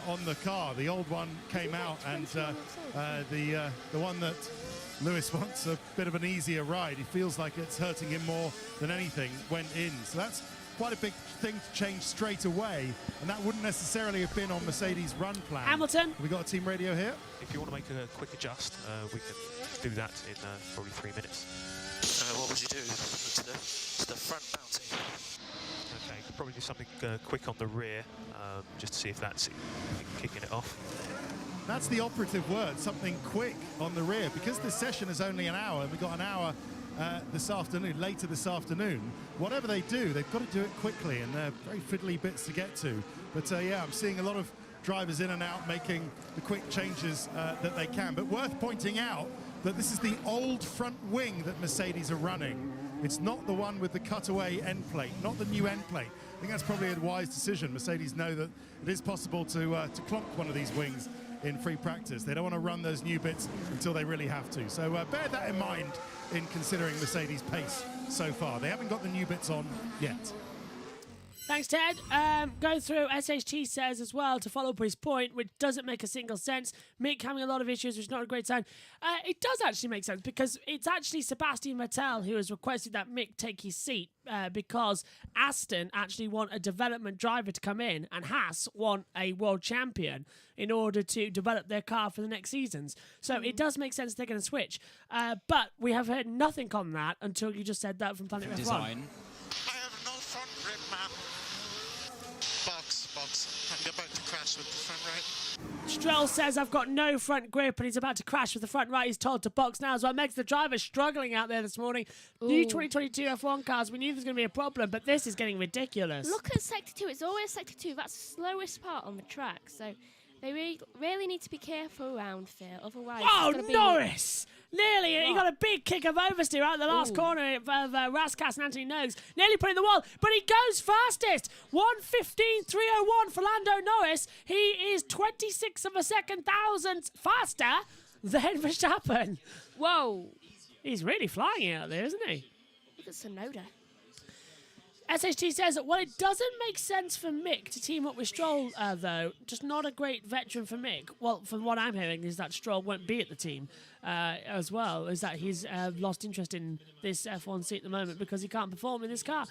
Speaker 4: on the car. The old one came out, and the one that Lewis wants a bit of an easier ride. He feels like it's hurting him more than anything went in. So that's quite a big thing to change straight away, and that wouldn't necessarily have been on Mercedes' run plan.
Speaker 1: Hamilton.
Speaker 4: Have we got a team radio here?
Speaker 8: If you want to make a quick adjust, we can do that in probably 3 minutes.
Speaker 7: What would you do to the front bouncing?
Speaker 8: Okay, could probably do something quick on the rear, just to see if that's kicking it off.
Speaker 4: That's the operative word, something quick on the rear. Because this session is only an hour, and we've got an hour later this afternoon, whatever they do, they've got to do it quickly, and they're very fiddly bits to get to. But yeah, I'm seeing a lot of drivers in and out making the quick changes that they can. But worth pointing out that this is the old front wing that Mercedes are running. It's not the one with the cutaway end plate, not the new end plate. I think that's probably a wise decision. Mercedes know that it is possible to clonk one of these wings in free practice. They don't want to run those new bits until they really have to. So bear that in mind in considering Mercedes' pace so far. They haven't got the new bits on yet.
Speaker 1: Thanks, Ted. Going through, SHT says as well, to follow up his point, which doesn't make a single sense. Mick having a lot of issues, which is not a great sign. It does actually make sense because it's actually Sebastian Vettel who has requested that Mick take his seat because Aston actually want a development driver to come in and Haas want a world champion in order to develop their car for the next seasons. So it does make sense they're going to switch. But we have heard nothing on that until you just said that from Planet F1.
Speaker 5: Design. I have no front grip, man. Box. I'm about to crash with the front right.
Speaker 1: Stroll says, I've got no front grip and he's about to crash with the front right. He's told to box now as well. Megs, the driver, struggling out there this morning.
Speaker 2: Ooh.
Speaker 1: New 2022 F1 cars. We knew there was going to be a problem, but this is getting ridiculous.
Speaker 2: Look at Sector 2. It's always Sector 2. That's the slowest part on the track. So they really need to be careful around Phil. Otherwise,
Speaker 1: oh,
Speaker 2: it's gonna
Speaker 1: Norris! Nearly, he
Speaker 2: What?
Speaker 1: got a big kick of oversteer out the last corner of Raskas and Anthony Noakes. Nearly put in the wall, but he goes fastest. 1:15.301 for Lando Norris. He is 26 of a second thousandth faster than Verstappen.
Speaker 2: Whoa.
Speaker 1: He's really flying out there, isn't he?
Speaker 2: Look at Sonoda.
Speaker 1: SHT says, well, it doesn't make sense for Mick to team up with Stroll, though. Just not a great veteran for Mick. Well, from what I'm hearing is that Stroll won't be at the team as well, is that he's lost interest in this F1 seat at the moment because he can't perform in this car,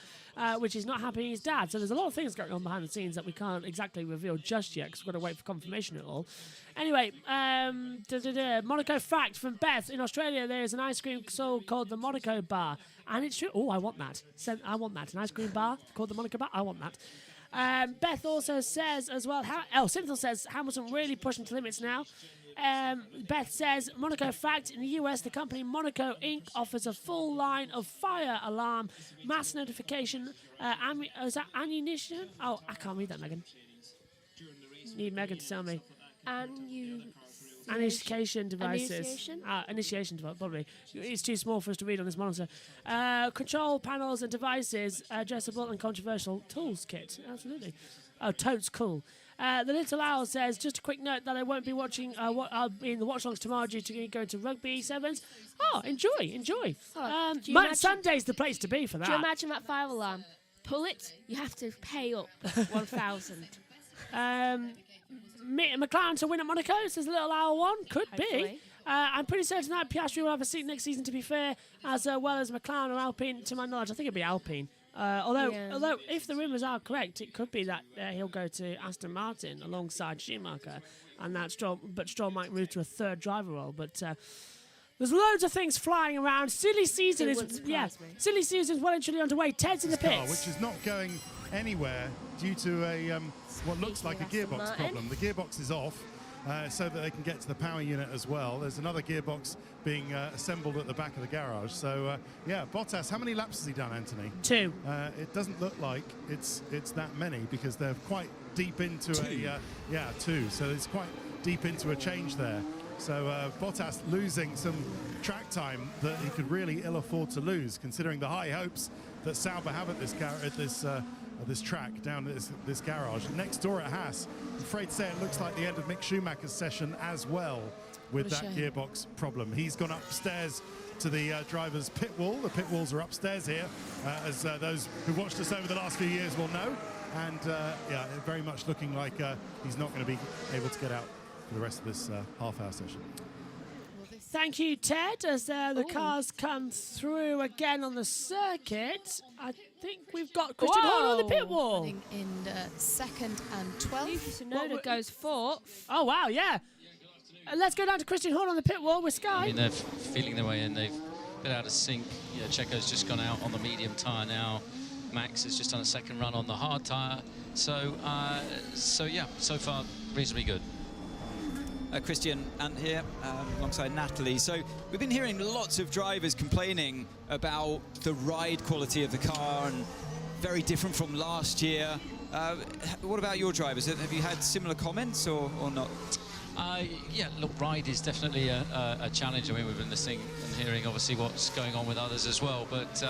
Speaker 1: which is not happy his dad. So there's a lot of things going on behind the scenes that we can't exactly reveal just yet because we've got to wait for confirmation of it all. Anyway, Monaco fact from Beth. In Australia, there is an ice cream sold called the Monaco Bar. And it's true. Oh, I want that. I want that. An ice cream bar called the Monaco Bar. I want that. Beth also says as well, Synthel says Hamilton really pushing to limits now. Beth says, Monaco fact, in the US, the company Monaco Inc. offers a full line of fire alarm, mass notification, is that ammunition? Oh, I can't read that, Megan. Need Megan to tell me. Initiation devices. Initiation device, probably. It's too small for us to read on this monitor. Control panels and devices, addressable and controversial tools kit. Absolutely. Oh, totes cool. The Little Owl says, just a quick note that I won't be watching. I'll be in the watch longs tomorrow due to go to rugby sevens. Oh, enjoy.
Speaker 2: Oh,
Speaker 1: Sunday's the place to be for that.
Speaker 2: Do you imagine that fire alarm? Pull it, you have to pay up 1,000.
Speaker 1: McLaren to win at Monaco, says Little Owl 1. Could be.
Speaker 2: Hopefully.
Speaker 1: I'm pretty certain that Piastri will have a seat next season, to be fair, as well as McLaren or Alpine, to my knowledge. I think it'll be Alpine. Although if the rumours are correct, it could be that he'll go to Aston Martin alongside Schumacher, and that Stroll might move to a third driver role. But there's loads of things flying around. Silly season is well and truly underway. Ted's in the pits,
Speaker 4: which is not going anywhere due to a what looks like a gearbox problem. The gearbox is off. So that they can get to the power unit as well. There's another gearbox being assembled at the back of the garage. So, Bottas, how many laps has he done, Anthony?
Speaker 1: 2.
Speaker 4: It doesn't look like it's that many because they're quite deep into 2. So it's quite deep into a change there. So Bottas losing some track time that he could really ill afford to lose, considering the high hopes that Sauber have at this track down at this garage. Next door at Haas, I'm afraid to say it looks like the end of Mick Schumacher's session as well with that gearbox problem. He's gone upstairs to the driver's pit wall. The pit walls are upstairs here, as those who watched us over the last few years will know. And very much looking like he's not going to be able to get out for the rest of this half-hour session.
Speaker 1: Thank you, Ted. As the cars come through again on the circuit, I think we've got Christian Horner on the pit wall.
Speaker 3: In second and 12th.
Speaker 2: Sonoda goes 4th.
Speaker 1: Oh, wow, yeah. Let's go down to Christian Horner on the pit wall with Sky.
Speaker 9: I mean, they're feeling their way in. They've been out of sync. Checo's just gone out on the medium tyre now. Max has just done a second run on the hard tyre. So far, reasonably good.
Speaker 10: Christian Ant here, alongside Natalie. So we've been hearing lots of drivers complaining about the ride quality of the car and very different from last year. What about your drivers? Have you had similar comments or not?
Speaker 9: Look, ride is definitely a challenge. I mean, we've been listening and hearing obviously what's going on with others as well, but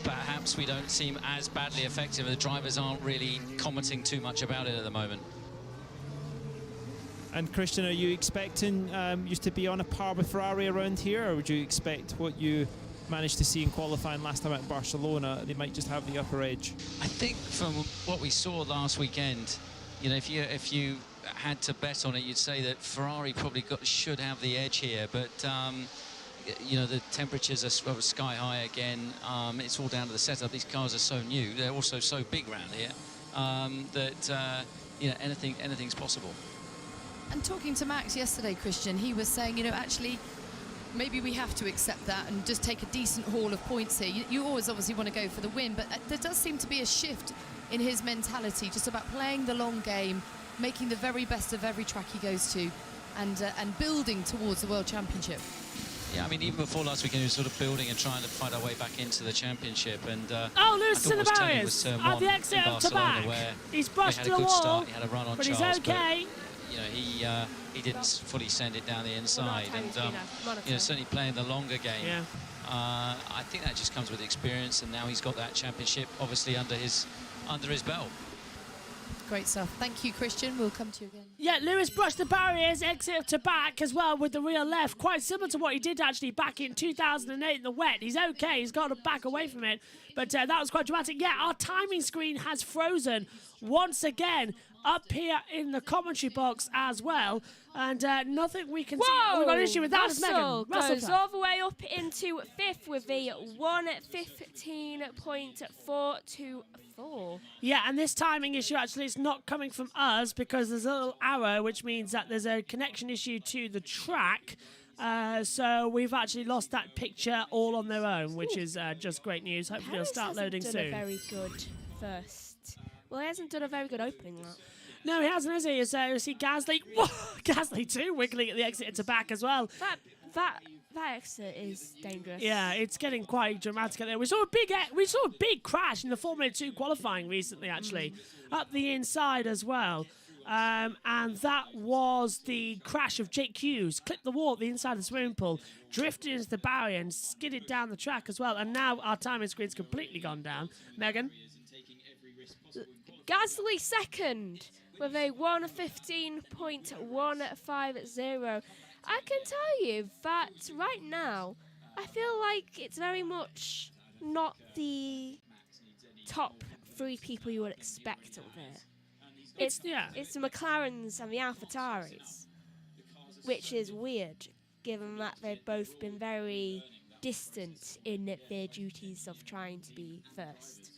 Speaker 9: perhaps we don't seem as badly effective. The drivers aren't really commenting too much about it at the moment.
Speaker 6: And Christian, are you expecting you to be on a par with Ferrari around here, or would you expect what you managed to see in qualifying last time out in Barcelona, they might just have the upper edge.
Speaker 9: I think from what we saw last weekend, you know, if you had to bet on it, you'd say that Ferrari probably should have the edge here, but you know, the temperatures are sky high again. It's all down to the setup. These cars are so new. They're also so big around here that you know, anything's possible.
Speaker 3: And talking to Max yesterday, Christian, he was saying, you know, actually, maybe we have to accept that and just take a decent haul of points here. You always obviously want to go for the win, but there does seem to be a shift in his mentality, just about playing the long game, making the very best of every track he goes to, and building towards the World Championship.
Speaker 9: Yeah, I mean, even before last weekend, he was sort of building and trying to fight our way back into the championship. And
Speaker 1: Lewis to the barriers at the exit of Tabac. He's brushed to the wall,
Speaker 9: start. He had a run on
Speaker 1: but
Speaker 9: Charles,
Speaker 1: he's okay.
Speaker 9: But, you know, he didn't fully send it down the inside. And you know, certainly playing the longer game.
Speaker 1: Yeah.
Speaker 9: I think that just comes with experience, and now he's got that championship obviously under his belt.
Speaker 3: Great stuff. Thank you, Christian. We'll come to you again.
Speaker 1: Yeah, Lewis brushed the barriers, exit to back as well with the rear left. Quite similar to what he did actually back in 2008 in the wet. He's okay. He's got to back away from it. But that was quite dramatic. Yeah, our timing screen has frozen once again up here in the commentary box as well. And nothing we can see. We've got an issue with that.
Speaker 2: Russell
Speaker 1: Megan.
Speaker 2: goes all the way up into 5th with the 1:15.424.
Speaker 1: Yeah, and this timing issue actually is not coming from us because there's a little arrow, which means that there's a connection issue to the track. So we've actually lost that picture all on their own, which is just great news. Hopefully it'll start loading soon.
Speaker 2: Perez hasn't done a very good first. Well, he hasn't done a very good opening lap.
Speaker 1: No, he hasn't, has he? So you see Gasly, Gasly too, wiggling at the exit into back as well.
Speaker 2: That exit is dangerous.
Speaker 1: Yeah, it's getting quite dramatic out there. We saw a big crash in the Formula 2 qualifying recently, actually, up the inside as well. And that was the crash of Jake Hughes. Clipped the wall at the inside of the swimming pool, drifted into the barrier and skidded down the track as well. And now our timing screen's completely gone down. Megan?
Speaker 2: Gasly second with a 1:15.150. I can tell you that right now, I feel like it's very much not the top 3 people you would expect up there. It's the McLarens and the AlphaTauris, which is weird, given that they've both been very distant in their duties of trying to be first.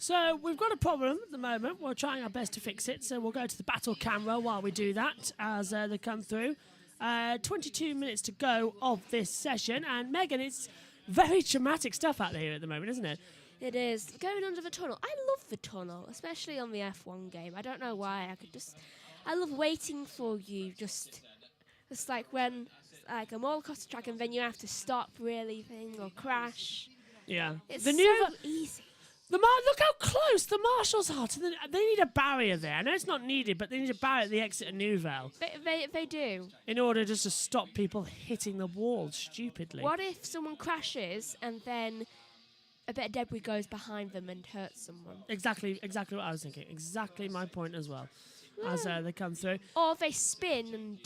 Speaker 1: So we've got a problem at the moment. We're trying our best to fix it. So we'll go to the battle camera while we do that as they come through. 22 minutes to go of this session. And Megan, it's very dramatic stuff out here at the moment, isn't it?
Speaker 2: It is. Going under the tunnel. I love the tunnel, especially on the F1 game. I don't know why. I love waiting for you. Just like when I'm all across the track and then you have to stop really or crash.
Speaker 1: Yeah.
Speaker 2: It's so easy.
Speaker 1: Look how close the marshals are to they need a barrier there. I know it's not needed, but they need a barrier at the exit of Nouvelle.
Speaker 2: They do.
Speaker 1: In order just to stop people hitting the wall stupidly.
Speaker 2: What if someone crashes and then a bit of debris goes behind them and hurts someone?
Speaker 1: Exactly what I was thinking. Exactly my point as well. As they come through.
Speaker 2: Or they spin and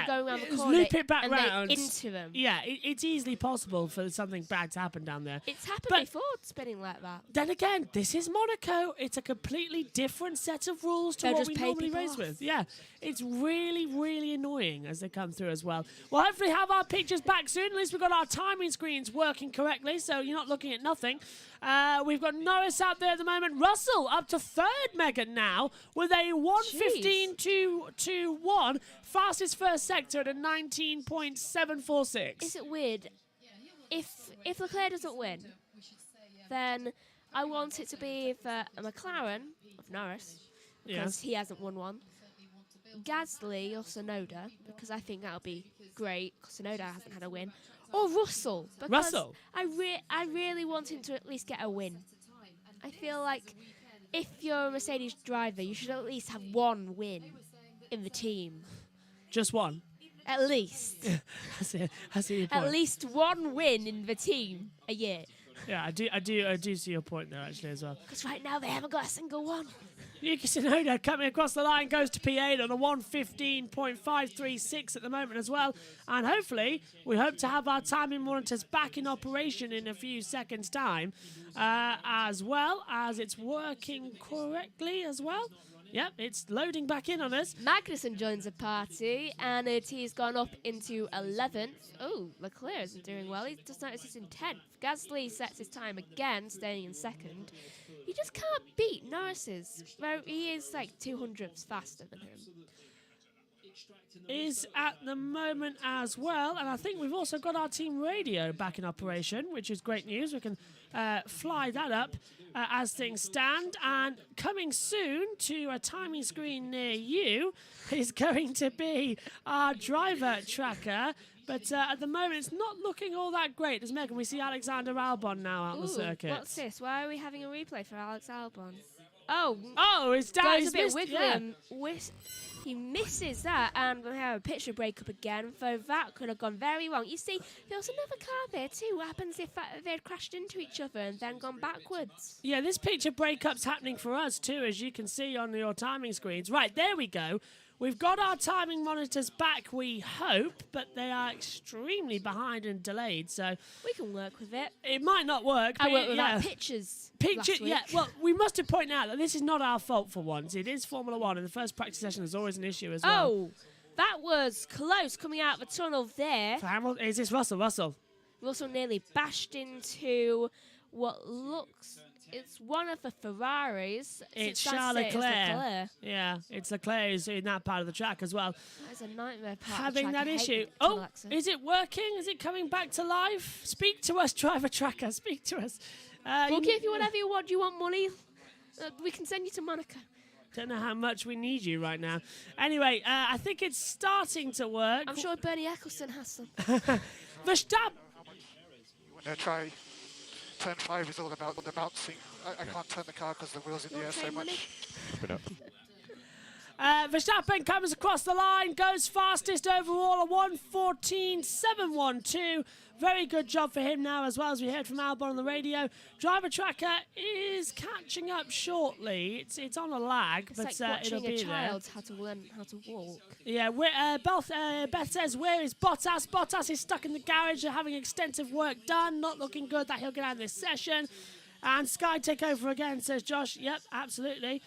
Speaker 2: go around the corner
Speaker 1: loop it back
Speaker 2: and
Speaker 1: round
Speaker 2: into them.
Speaker 1: Yeah, it's easily possible for something bad to happen down there.
Speaker 2: It's happened before, spinning like that.
Speaker 1: Then again, this is Monaco. It's a completely different set of rules to what we normally race with. Yeah, it's really, really annoying as they come through as well. We'll hopefully have our pictures back soon. At least we've got our timing screens working correctly, so you're not looking at nothing. We've got Norris out there at the moment. Russell up to 3rd, Megan, now with a 1:15.221. Fastest first sector at a 19.746.
Speaker 2: Is it weird? If Leclerc doesn't win, then I want it to be for a McLaren of Norris, because he hasn't won one. Gasly or Tsunoda, because I think that'll be great, because Tsunoda hasn't had a win. Or Russell, because I really want him to at least get a win. I feel like if you're a Mercedes driver, you should at least have one win in the team.
Speaker 1: Just one?
Speaker 2: At least.
Speaker 1: I see your point.
Speaker 2: At least one win in the team a year.
Speaker 1: Yeah, I do see your point there actually as well.
Speaker 2: Because right now they haven't got a single one.
Speaker 1: Yuki Tsunoda coming across the line, goes to P8 on a 1:15.536 at the moment as well. And hopefully, we hope to have our timing monitors back in operation in a few seconds' time, as well as it's working correctly as well. Yep, it's loading back in on us.
Speaker 2: Magnussen joins the party, and he's gone up into 11th. Oh, Leclerc isn't doing well. He just noticed he's in 10th. Gasly sets his time again, staying in 2nd. You just can't beat Norris's, where he is like 200ths faster than him.
Speaker 1: Is at the moment as well, and I think we've also got our team radio back in operation, which is great news. We can fly that up as things stand, and coming soon to a timing screen near you is going to be our driver tracker, but at the moment it's not looking all that great. As Megan, we see Alexander Albon now out on the circuit.
Speaker 2: What's this? Why are we having a replay for Alex Albon? Oh,
Speaker 1: it's down.
Speaker 2: Goes a bit wiggly. He misses that, and we have a picture breakup again, so that could have gone very wrong. You see, there was another car there too. What happens if they'd crashed into each other and then gone backwards?
Speaker 1: Yeah, this picture breakup's happening for us too, as you can see on your timing screens. Right, there we go. We've got our timing monitors back, we hope, but they are extremely behind and delayed, so...
Speaker 2: We can work with it.
Speaker 1: It might not work, but...
Speaker 2: I worked with our pictures last week.
Speaker 1: Yeah, well, we must have pointed out that this is not our fault for once. It is Formula 1, and the first practice session is always an issue as well.
Speaker 2: Oh, that was close coming out of the tunnel there.
Speaker 1: Is this Russell?
Speaker 2: Russell nearly bashed into what looks... It's one of the Ferraris.
Speaker 1: It's Charles Leclerc. Yeah, it's Leclerc who's in that part of the track as well.
Speaker 2: That's a nightmare part
Speaker 1: Having
Speaker 2: of the track.
Speaker 1: that issue. Oh, is it working? Is it coming back to life? Speak to us, driver tracker. Speak to us.
Speaker 2: We'll give you whatever you want. Do you want money? We can send you to Monaco.
Speaker 1: Don't know how much we need you right now. Anyway, I think it's starting to work.
Speaker 2: I'm sure Bernie Eccleston has some.
Speaker 1: Verstappen.
Speaker 5: You want to try... Turn 5 is all about the bouncing. I can't turn the car because the wheel's in the air so much.
Speaker 1: Verstappen comes across the line, goes fastest overall, a 1:14.712. Very good job for him now, as well as we heard from Albon on the radio. Driver tracker is catching up shortly. It's on a lag,
Speaker 2: it's
Speaker 1: but
Speaker 2: like
Speaker 1: it'll be
Speaker 2: watching a child
Speaker 1: there.
Speaker 2: how to learn how to walk.
Speaker 1: Yeah, Beth says, where is Bottas? Bottas is stuck in the garage, having extensive work done. Not looking good that he'll get out of this session. And Sky take over again, says Josh. Yep, absolutely.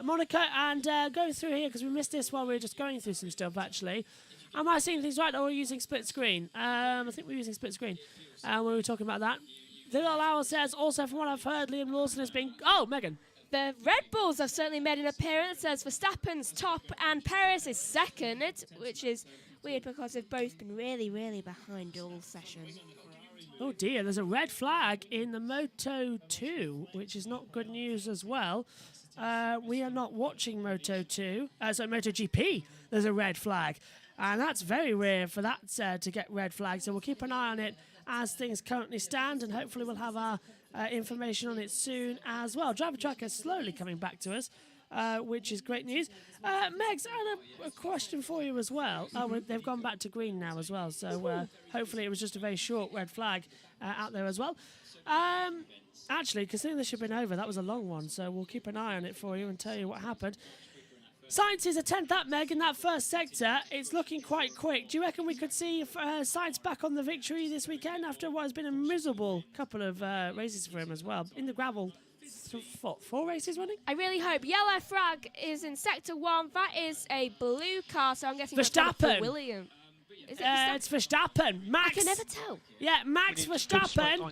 Speaker 1: Monaco, and going through here, because we missed this while we were just going through some stuff, actually. Am I seeing things right, or are we using split screen? I think we're using split screen when we were talking about that. The little owl says, also from what I've heard, Liam Lawson has been... Oh, Megan.
Speaker 2: The Red Bulls have certainly made an appearance as Verstappen's top and Perez is second, which is weird because they've both been really, really behind all session.
Speaker 1: Oh dear, there's a red flag in the Moto 2, which is not good news as well. We are not watching Moto 2, Moto GP. There's a red flag. And that's very rare for that to get red flags. So we'll keep an eye on it as things currently stand, and hopefully we'll have our information on it soon as well. Driver tracker is slowly coming back to us, which is great news. Megs, I had a question for you as well. Oh, they've gone back to green now as well. So hopefully it was just a very short red flag out there as well. Actually, considering this should have been over, that was a long one. So we'll keep an eye on it for you and tell you what happened. Sainz is a 10th up, Meg, in that first sector. It's looking quite quick. Do you reckon we could see Sainz back on the victory this weekend after what has been a miserable couple of races for him as well? In the gravel, 4 races running?
Speaker 2: I really hope. Yellow flag is in sector 1. That is a blue car, so I'm guessing
Speaker 1: Verstappen.
Speaker 2: For William. Is it
Speaker 1: it's Verstappen. Max.
Speaker 2: I can never tell.
Speaker 1: Yeah, Max Verstappen.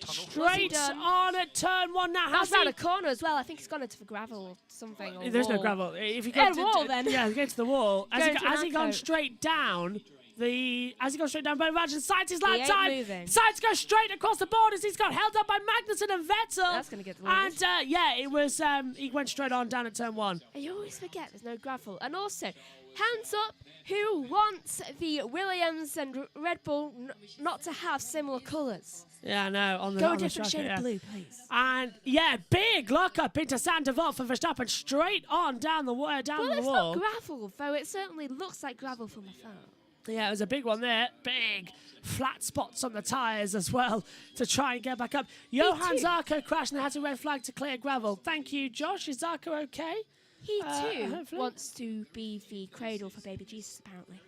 Speaker 1: Straight on at turn 1 now.
Speaker 2: That's around a corner as well. I think he's gone into the gravel or something. Or
Speaker 1: There's
Speaker 2: wall.
Speaker 1: no gravel. If you go to
Speaker 2: wall, then.
Speaker 1: Yeah, go to the wall. Has he gone
Speaker 2: Monaco.
Speaker 1: straight down? Has he gone straight down by Imagine Sainz his lap
Speaker 2: He
Speaker 1: time?
Speaker 2: ain't moving.
Speaker 1: Sainz goes straight across the borders. He's got held up by Magnussen and Vettel.
Speaker 2: That's going to get the
Speaker 1: And it was. He went straight on down at turn 1.
Speaker 2: And you always forget there's no gravel. And also, hands up who wants the Williams and Red Bull not to have similar colours.
Speaker 1: Yeah, no, on the
Speaker 2: Go
Speaker 1: on
Speaker 2: a different
Speaker 1: the track,
Speaker 2: shade of blue, please.
Speaker 1: And big lock up into Sainte Devote for Verstappen, straight on down the wall.
Speaker 2: Well, it's not gravel, though it certainly looks like gravel from afar.
Speaker 1: Yeah, it was a big one there. Big flat spots on the tyres as well to try and get back up. Johan Zarco crashed and had a red flag to clear gravel. Thank you, Josh. Is Zarco okay?
Speaker 2: He too
Speaker 1: hopefully.
Speaker 2: wants to be the cradle for baby Jesus, apparently.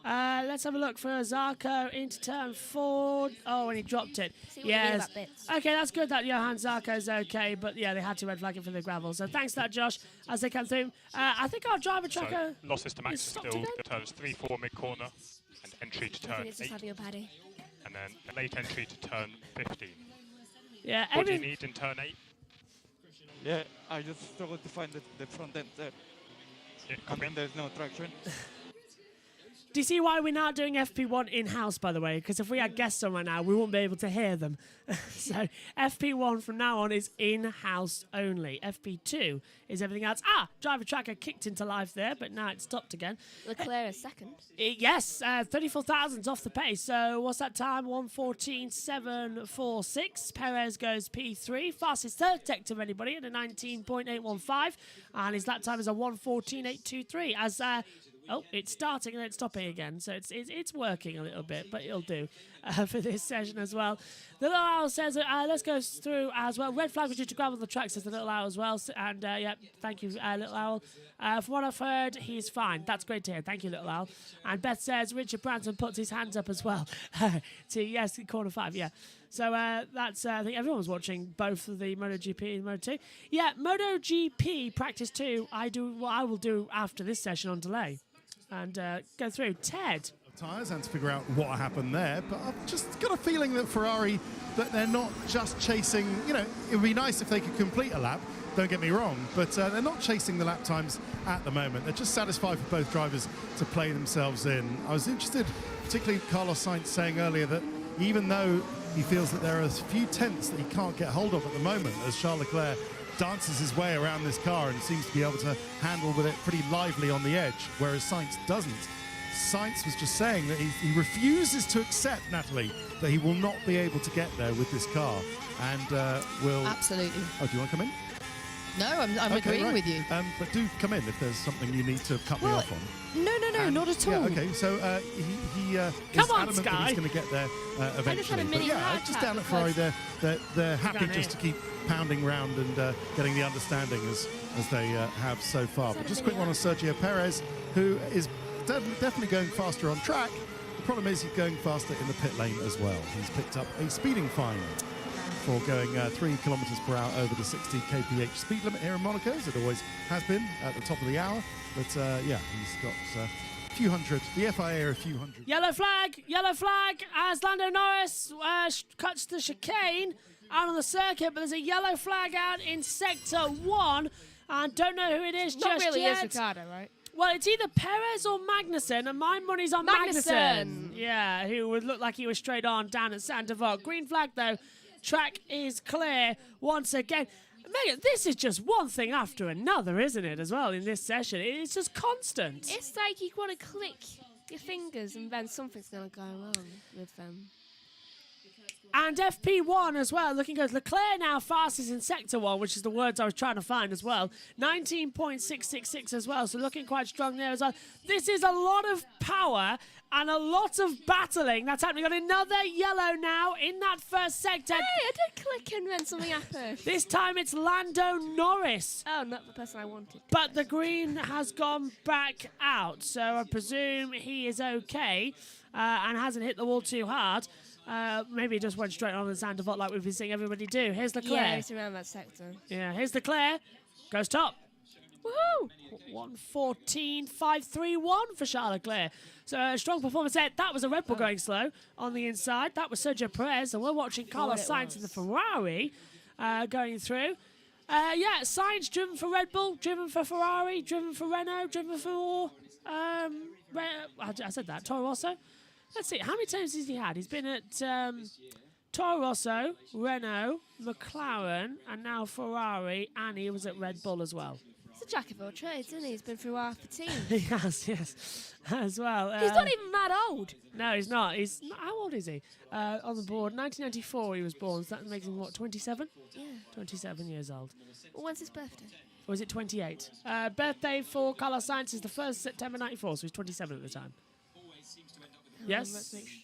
Speaker 1: Let's have a look for Zarco into turn 4. Oh, and he dropped it.
Speaker 2: Yes.
Speaker 1: Okay, that's good that Johan Zarco's okay, but yeah, they had to red flag him for the gravel. So thanks for that, Josh, as they come through. I think our driver tracker...
Speaker 8: So losses to Max still the turns 3, 4 mid-corner, and entry to turn 8. And then a late entry to turn 15.
Speaker 1: Yeah,
Speaker 8: what do you need in turn 8?
Speaker 11: Yeah, I just struggled to find the front end there.
Speaker 8: Yeah,
Speaker 11: and then there's no traction.
Speaker 1: Do you see why we're not doing FP1 in-house, by the way? Because if we had guests on right now, we wouldn't be able to hear them. So FP1 from now on is in-house only. FP2 is everything else. Driver tracker kicked into life there, but now it's stopped again.
Speaker 2: Leclerc is second.
Speaker 1: Yes, 34 thousandths off the pace. So what's that time? 1:14.746. Perez goes P3. Fastest third tech of anybody at a 19.815. And his lap time is a 1:14.823. As... oh, it's starting and then it's stopping again, so it's working a little bit, but it'll do for this session as well. The Little Owl says, let's go through as well. Red flag was due to gravel the track, says the Little Owl as well. And yeah, thank you, Little Owl. From what I've heard, he's fine. That's great to hear. Thank you, Little Owl. And Beth says Richard Branson puts his hands up as well. Yes, corner 5, yeah. So that's, I think everyone's watching both of the MotoGP and Moto2. Yeah, MotoGP Practice 2, I do what I will do after this session on delay. And go through. Ted.
Speaker 4: Tyres and to figure out what happened there, but I've just got a feeling that Ferrari, that they're not just chasing, it would be nice if they could complete a lap, don't get me wrong, but they're not chasing the lap times at the moment. They're just satisfied for both drivers to play themselves in. I was interested, particularly Carlos Sainz saying earlier that even though he feels that there are a few tenths that he can't get hold of at the moment, as Charles Leclerc dances his way around this car and seems to be able to handle with it pretty lively on the edge, whereas Sainz doesn't. Sainz was just saying that he refuses to accept, Natalie, that he will not be able to get there with this car, and will...
Speaker 3: Absolutely.
Speaker 4: Oh, do you want to come in?
Speaker 3: No, I'm agreeing with you.
Speaker 4: But do come in if there's something you need to cut me off on.
Speaker 3: No, not at all.
Speaker 4: Yeah, okay, so he is adamant that he's going to get there eventually. But yeah, just down at Ferrari, they're happy just to keep pounding round and getting the understanding as they have so far. But just a quick one on Sergio Perez, who is definitely going faster on track. The problem is he's going faster in the pit lane as well. He's picked up a speeding fine for going 3 kilometers per hour over the 60 kph speed limit here in Monaco, as it always has been at the top of the hour. But yeah, he's got a few hundred. The FIA are a few hundred.
Speaker 1: Yellow flag as Lando Norris cuts the chicane out on the circuit, but there's a yellow flag out in sector 1, and don't know who it is
Speaker 2: Not
Speaker 1: just
Speaker 2: really
Speaker 1: yet.
Speaker 2: is Ricciardo, right?
Speaker 1: Well, it's either Perez or Magnussen, and my money's on Magnussen. Yeah, who would look like he was straight on down at Santa Vogt. Green flag, though. Track is clear once again. Megan, this is just one thing after another, isn't it, as well, in this session? It's just constant.
Speaker 2: It's like you want to click your fingers and then something's going to go wrong with them.
Speaker 1: And FP1 as well, looking good. Leclerc now fastest in Sector 1, which is the words I was trying to find as well. 19.666 as well, so looking quite strong there as well. This is a lot of power and a lot of battling that's happening. Got another yellow now in that first sector.
Speaker 2: Hey, I did click and then something happened.
Speaker 1: This time it's Lando Norris.
Speaker 2: Oh, not the person I wanted.
Speaker 1: But the green has gone back out, so I presume he is okay and hasn't hit the wall too hard. Maybe he just went straight on the Santa Vogt like we've been seeing everybody do. Here's Leclerc.
Speaker 2: Yeah, it's around that sector.
Speaker 1: Yeah, here's Leclerc. Goes top. Woohoo! 1:14.531 for Charles Leclerc. So a strong performance there. That was a Red Bull going slow on the inside. That was Sergio Perez, and we're watching Carlos Sainz in the Ferrari going through. Yeah, Sainz driven for Red Bull, driven for Ferrari, driven for Renault, driven for I said that, Toro Rosso. Let's see, how many times has he had? He's been at Toro Rosso, Renault, McLaren, and now Ferrari, and he was at Red Bull as well.
Speaker 2: He's a jack of all trades, isn't he? He's been through half the team.
Speaker 1: He has, yes, as well.
Speaker 2: He's not even that old.
Speaker 1: No, he's not. How old is he? On the board, 1994 he was born, so that makes him, what, 27?
Speaker 2: Yeah.
Speaker 1: 27 years old.
Speaker 2: Well, when's his birthday?
Speaker 1: Or is it 28? Birthday for Carlos Sainz is the 1st September 94, so he's 27 at the time. Yes.
Speaker 2: Let's make sure.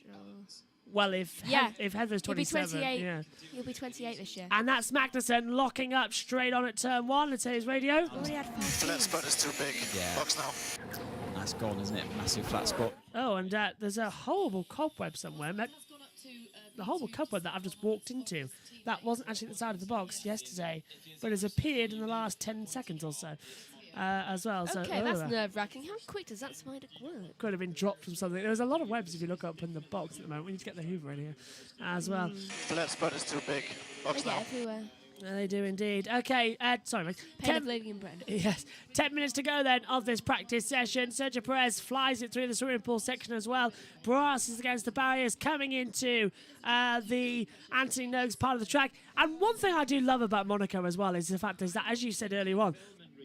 Speaker 1: Well, if Heather's 27, yeah.
Speaker 2: He'll be 28 this year.
Speaker 1: And that's Magnussen locking up straight on at turn 1. Let's say his radio.
Speaker 7: Flat spot is too big.
Speaker 10: Yeah.
Speaker 7: Box now.
Speaker 10: That's gone, isn't it? Massive flat spot.
Speaker 1: Oh, and there's a horrible cobweb somewhere. The horrible cobweb that I've just walked into. That wasn't actually at the side of the box yesterday, but has appeared in the last 10 seconds or so. As well.
Speaker 2: Okay,
Speaker 1: so,
Speaker 2: that's nerve-wracking. How quick does that spider work?
Speaker 1: Could have been dropped from something. There's a lot of webs if you look up in the box at the moment. We need to get the Hoover in here as well.
Speaker 7: Flat spot is too big. Box
Speaker 2: They
Speaker 7: now.
Speaker 2: get everywhere.
Speaker 1: They do indeed. Okay, sorry, mate.
Speaker 2: Pain of living in bread.
Speaker 1: Yes, 10 minutes to go then of this practice session. Sergio Perez flies it through the swimming pool section as well. Brasses against the barriers, coming into the Anthony Noakes part of the track. And one thing I do love about Monaco as well is the fact is that, as you said earlier on,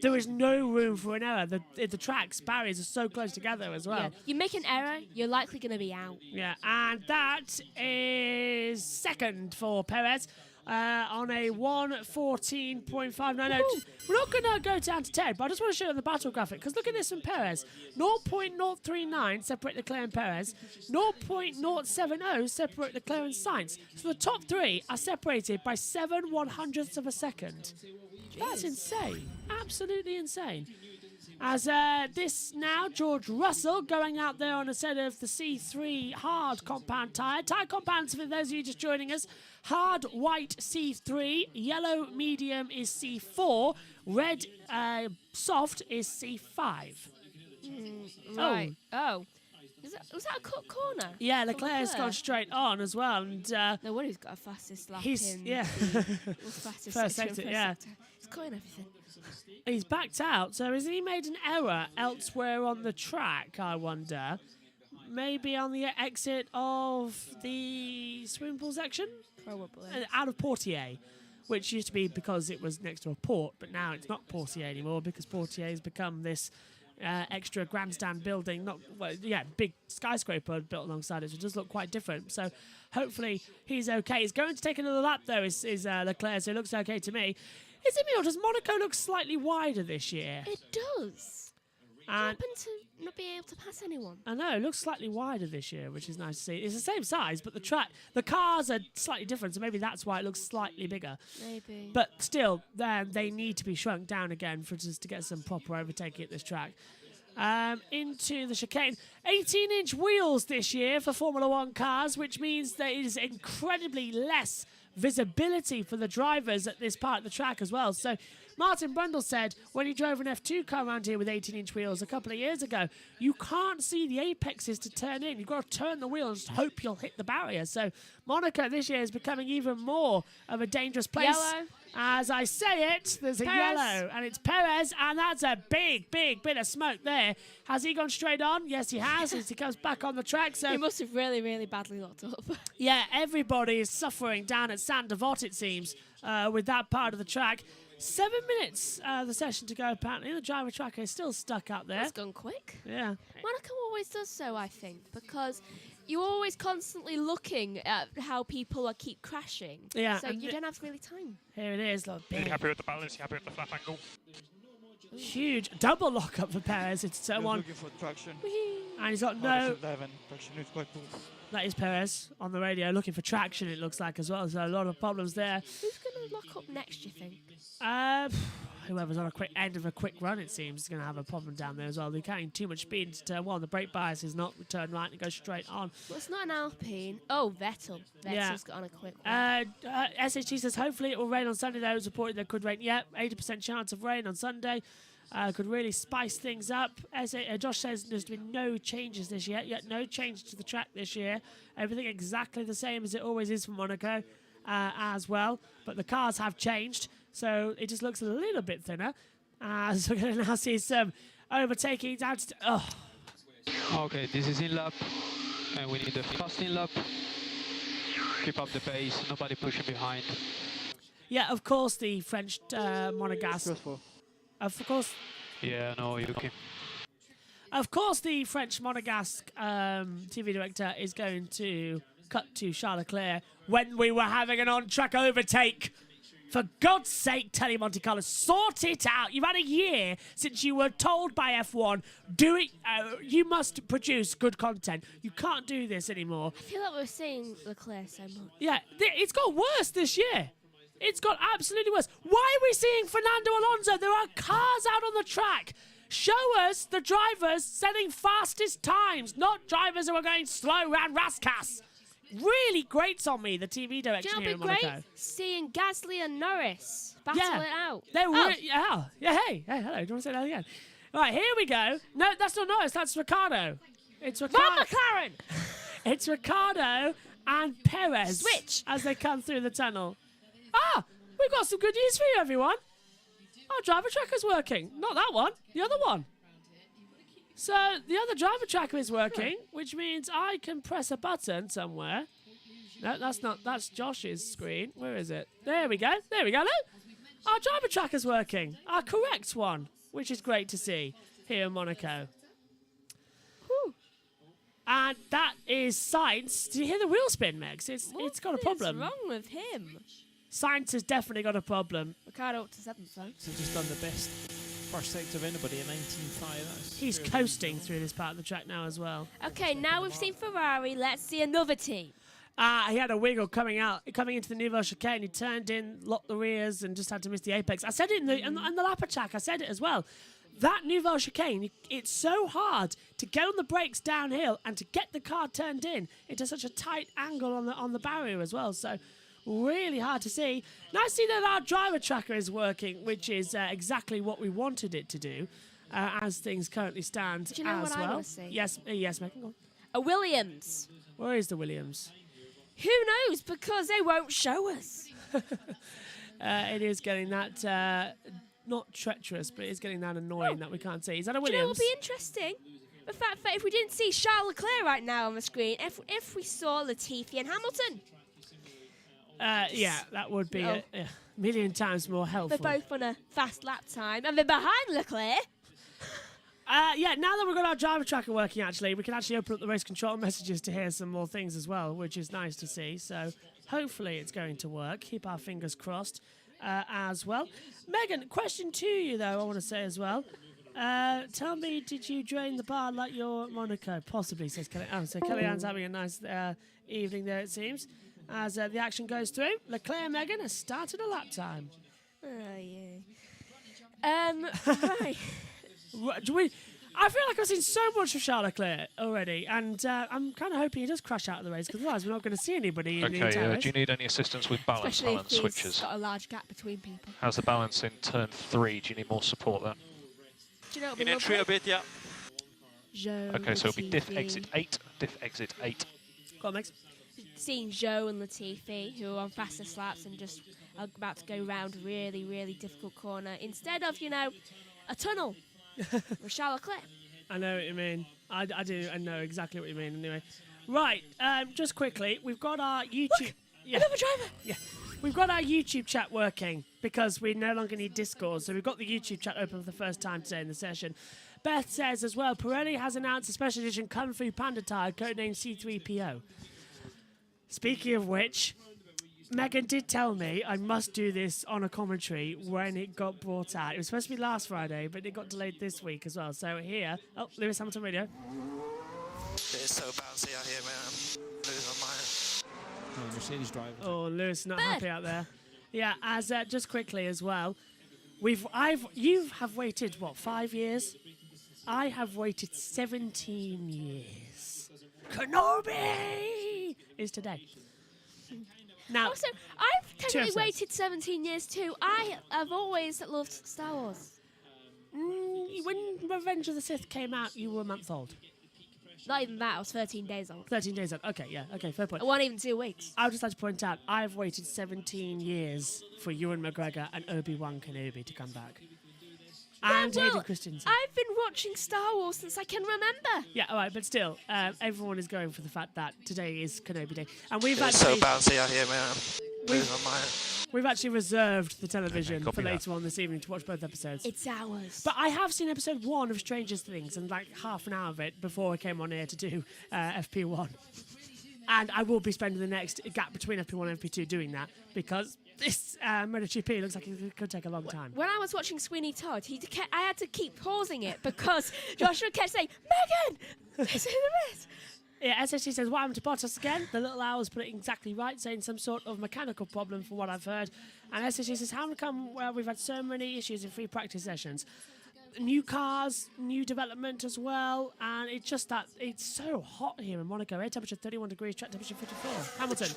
Speaker 1: there is no room for an error. The track's barriers are so close together as well.
Speaker 2: Yeah. You make an error, you're likely going to be out.
Speaker 1: Yeah, and that is second for Perez. On a 1:14.590. We're not going to go down to 10, but I just want to show you the battle graphic, because look at this from Perez. 0.039 separate Leclerc and Perez. 0.070 separate Leclerc and Sainz. So the top three are separated by 7/100ths of a second. That's insane. Absolutely insane. As this now, George Russell going out there on a set of the C3 hard compound tyre. Tyre compounds, for those of you just joining us, hard white C3, yellow medium is C4, red soft is C5.
Speaker 2: Right. Oh. Was that a cut corner?
Speaker 1: Yeah, Leclerc's gone straight on as well. And
Speaker 2: no wonder he's got a fastest lap
Speaker 1: he's,
Speaker 2: in.
Speaker 1: Yeah.
Speaker 2: Fastest
Speaker 1: First sector, yeah.
Speaker 2: He's cutting everything.
Speaker 1: He's backed out, so has he made an error elsewhere on the track, I wonder? Maybe on the exit of the swimming pool section?
Speaker 2: Probably.
Speaker 1: Out of Portier, which used to be because it was next to a port, but now it's not Portier anymore because Portier has become this extra grandstand building, big skyscraper built alongside it, so it does look quite different. So hopefully he's okay. He's going to take another lap though, is Leclerc, so it looks okay to me. Is it me or does Monaco look slightly wider this year?
Speaker 2: It does. I happen to not be able to pass anyone.
Speaker 1: I know, it looks slightly wider this year, which is nice to see. It's the same size, but the cars are slightly different, so maybe that's why it looks slightly bigger.
Speaker 2: Maybe.
Speaker 1: But still, they need to be shrunk down again for just to get some proper overtaking at this track. Into the chicane. 18-inch wheels this year for Formula One cars, which means there is incredibly less visibility for the drivers at this part of the track as well. So Martin Brundle said when he drove an F2 car around here with 18-inch wheels a couple of years ago, you can't see the apexes to turn in. You've got to turn the wheel and just hope you'll hit the barrier. So Monaco this year is becoming even more of a dangerous place.
Speaker 2: Yellow.
Speaker 1: As I say it, there's a yellow, and it's Perez, and that's a big, big bit of smoke there. Has he gone straight on? Yes, he has, as he comes back on the track. So
Speaker 2: he must have really, really badly locked up.
Speaker 1: Yeah, everybody is suffering down at Saint Devote, it seems, with that part of the track. 7 minutes the session to go, apparently. The driver tracker is still stuck up there.
Speaker 2: That's gone quick.
Speaker 1: Yeah.
Speaker 2: Monaco always does so, I think, because you're always constantly looking at how people keep crashing.
Speaker 1: Yeah.
Speaker 2: So you don't have really time.
Speaker 1: Here it is. Look,
Speaker 8: you happy with the balance? You happy with the flap angle?
Speaker 1: Huge double lockup for Perez. It's turn one.
Speaker 11: Looking for traction.
Speaker 1: And he's got no...
Speaker 11: 11. Traction is quite poor.
Speaker 1: That is Perez on the radio looking for traction, it looks like, as well. So a lot of problems there.
Speaker 2: Who's going to lock up next, do you think?
Speaker 1: Whoever's on a quick end of a quick run, it seems, is going to have a problem down there as well. They're carrying too much speed into turn one. The brake bias is not turn right and goes straight on.
Speaker 2: Well, it's not an Alpine. Oh, Vettel. Vettel's got on a quick one.
Speaker 1: SHG says hopefully it will rain on Sunday, though. It's reported there could rain. Yeah, 80% chance of rain on Sunday. Could really spice things up. Josh says there's been no changes this year. Yet no change to the track this year. Everything exactly the same as it always is for Monaco as well. But the cars have changed, so it just looks a little bit thinner. So we're going to now see some overtaking down to...
Speaker 6: Okay, this is in lap, and we need a fast in lap. Keep up the pace, nobody pushing behind.
Speaker 1: Yeah, of course, the French Monegasque... Of course.
Speaker 6: Yeah, no, Yuki.
Speaker 1: Of course, the French Monegasque TV director is going to cut to Charles Leclerc when we were having an on-track overtake For God's sake, Telly Monte Carlo, sort it out. You've had a year since you were told by F1, do it. You must produce good content. You can't do this anymore.
Speaker 2: I feel like we're seeing Leclerc so much.
Speaker 1: Yeah, it's got worse this year. It's got absolutely worse. Why are we seeing Fernando Alonso? There are cars out on the track. Show us the drivers setting fastest times, not drivers who are going slow around Raskas. Really grates on me, the TV direction
Speaker 2: Do you know
Speaker 1: here in
Speaker 2: what'd be
Speaker 1: Monaco.
Speaker 2: great? Seeing Gasly and Norris battle it out.
Speaker 1: They're hey, hello. Do you want to say that again? Right, here we go. No, that's not Norris. That's Ricciardo. It's Ricciardo.
Speaker 2: Von McLaren!
Speaker 1: It's Ricciardo and Perez.
Speaker 2: Switch.
Speaker 1: As they come through the tunnel. Ah, we've got some good news for you, everyone. Our driver tracker's working. Not that one. The other one. So the other driver tracker is working, which means I can press a button somewhere. No, that's not. That's Josh's screen. Where is it? There we go. There we go. Look, our driver tracker's working. Our correct one, which is great to see here in Monaco.
Speaker 2: Whew.
Speaker 1: And that is Sainz. Do you hear the wheel spin, Megs? It's got a problem.
Speaker 2: What's wrong with him?
Speaker 1: Sainz has definitely got a problem.
Speaker 2: Ricardo up to 7th, though.
Speaker 12: So just done the best first sector of anybody at 19.5.
Speaker 1: He's coasting through this part of the track now as well.
Speaker 2: Okay, now we've seen Ferrari. Let's see another team.
Speaker 1: He had a wiggle coming into the Nouvelle chicane. He turned in, locked the rears, and just had to miss the apex. I said it in the lap attack. I said it as well. That Nouvelle chicane, it's so hard to get on the brakes downhill and to get the car turned in. It does such a tight angle on the barrier as well. So really hard to see. Nice to see that our driver tracker is working, which is exactly what we wanted it to do, as things currently stand.
Speaker 2: Do you know
Speaker 1: as
Speaker 2: what
Speaker 1: well.
Speaker 2: I want to see?
Speaker 1: Yes, Megan, go on.
Speaker 2: A Williams.
Speaker 1: Where is the Williams?
Speaker 2: Who knows? Because they won't show us.
Speaker 1: It is getting that, not treacherous, but it's getting that annoying that we can't see. Is that a Williams?
Speaker 2: Do you know what would be interesting? The fact that if we didn't see Charles Leclerc right now on the screen, if we saw Latifi and Hamilton.
Speaker 1: Yeah, that would be a million times more helpful.
Speaker 2: They're both on a fast lap time, and they're behind Leclerc.
Speaker 1: Yeah, now that we've got our driver tracker working, actually, we can actually open up the race control messages to hear some more things as well, which is nice to see. So hopefully it's going to work. Keep our fingers crossed as well. Megan, question to you, though, I want to say as well. Tell me, did you drain the bar like you're at Monaco? Possibly, says Kelly. Oh, so Kellyanne's having a nice evening there, it seems. As the action goes through, Leclerc and Megan has started a lap time.
Speaker 2: Oh, yeah. Right.
Speaker 1: I feel like I've seen so much of Charles Leclerc already, and I'm kind of hoping he does crash out of the race, because otherwise we're not going to see anybody in the entire race.
Speaker 8: Do you need any assistance with balance switches?
Speaker 2: Got a large gap between people.
Speaker 8: How's the balance in turn 3? Do you need more support there?
Speaker 2: Do you know what
Speaker 11: In entry a bit, yeah.
Speaker 8: Okay, so it'll be diff exit 8, diff exit 8.
Speaker 1: Go on, Megs.
Speaker 2: Seeing Joe and Latifi, who are on faster slaps and just are about to go round a really, really difficult corner, instead of, a tunnel with Charles Leclerc.
Speaker 1: I know what you mean. I do. I know exactly what you mean. Anyway, right. Just quickly, we've got our YouTube.
Speaker 2: Look, another driver.
Speaker 1: Yeah, we've got our YouTube chat working because we no longer need Discord. So we've got the YouTube chat open for the first time today in the session. Beth says as well, Pirelli has announced a special edition Kung Fu Panda tire codenamed C3PO. Speaking of which, Megan did tell me I must do this on a commentary when it got brought out. It was supposed to be last Friday, but it got delayed this week as well. So here, Lewis Hamilton Radio.
Speaker 7: It's so bouncy out here, man. I'm losing my mind.
Speaker 12: Mercedes driver.
Speaker 1: Oh, Lewis not happy out there. Yeah, as just quickly as well, you have waited 5 years? I have waited 17 years. Kenobi is today. Now,
Speaker 2: Also, I've technically
Speaker 1: episodes.
Speaker 2: waited 17 years too. I have always loved Star Wars.
Speaker 1: When Revenge of the Sith came out, you were a month old.
Speaker 2: Not even that, I was 13 days old.
Speaker 1: 13 days old. Okay, yeah. Okay, fair point.
Speaker 2: It wasn't even 2 weeks.
Speaker 1: I would just like to point out, I've waited 17 years for Ewan McGregor and Obi-Wan Kenobi to come back. And Hayden Christensen.
Speaker 2: I've been watching Star Wars since I can remember.
Speaker 1: Yeah, all right, but still, everyone is going for the fact that today is Kenobi Day. And we've
Speaker 7: It's
Speaker 1: actually...
Speaker 7: so bouncy out here, man. I'm losing my mind.
Speaker 1: We've actually reserved the television for later on this evening to watch both episodes.
Speaker 2: It's ours.
Speaker 1: But I have seen episode 1 of Stranger Things and like half an hour of it before I came on here to do FP1. And I will be spending the next gap between FP1 and FP2 doing that because this MotoGP looks like it could take a long time.
Speaker 2: When I was watching Sweeney Todd, I had to keep pausing it because Joshua kept saying, Megan, this is the best.
Speaker 1: Yeah, SSC says, what happened to Bottas again? The little owls put it exactly right, saying some sort of mechanical problem from what I've heard. And SSC says, how come we've had so many issues in free practice sessions? New cars, new development as well, and it's just that it's so hot here in Monaco. Air temperature 31 degrees, track temperature 54. Hamilton.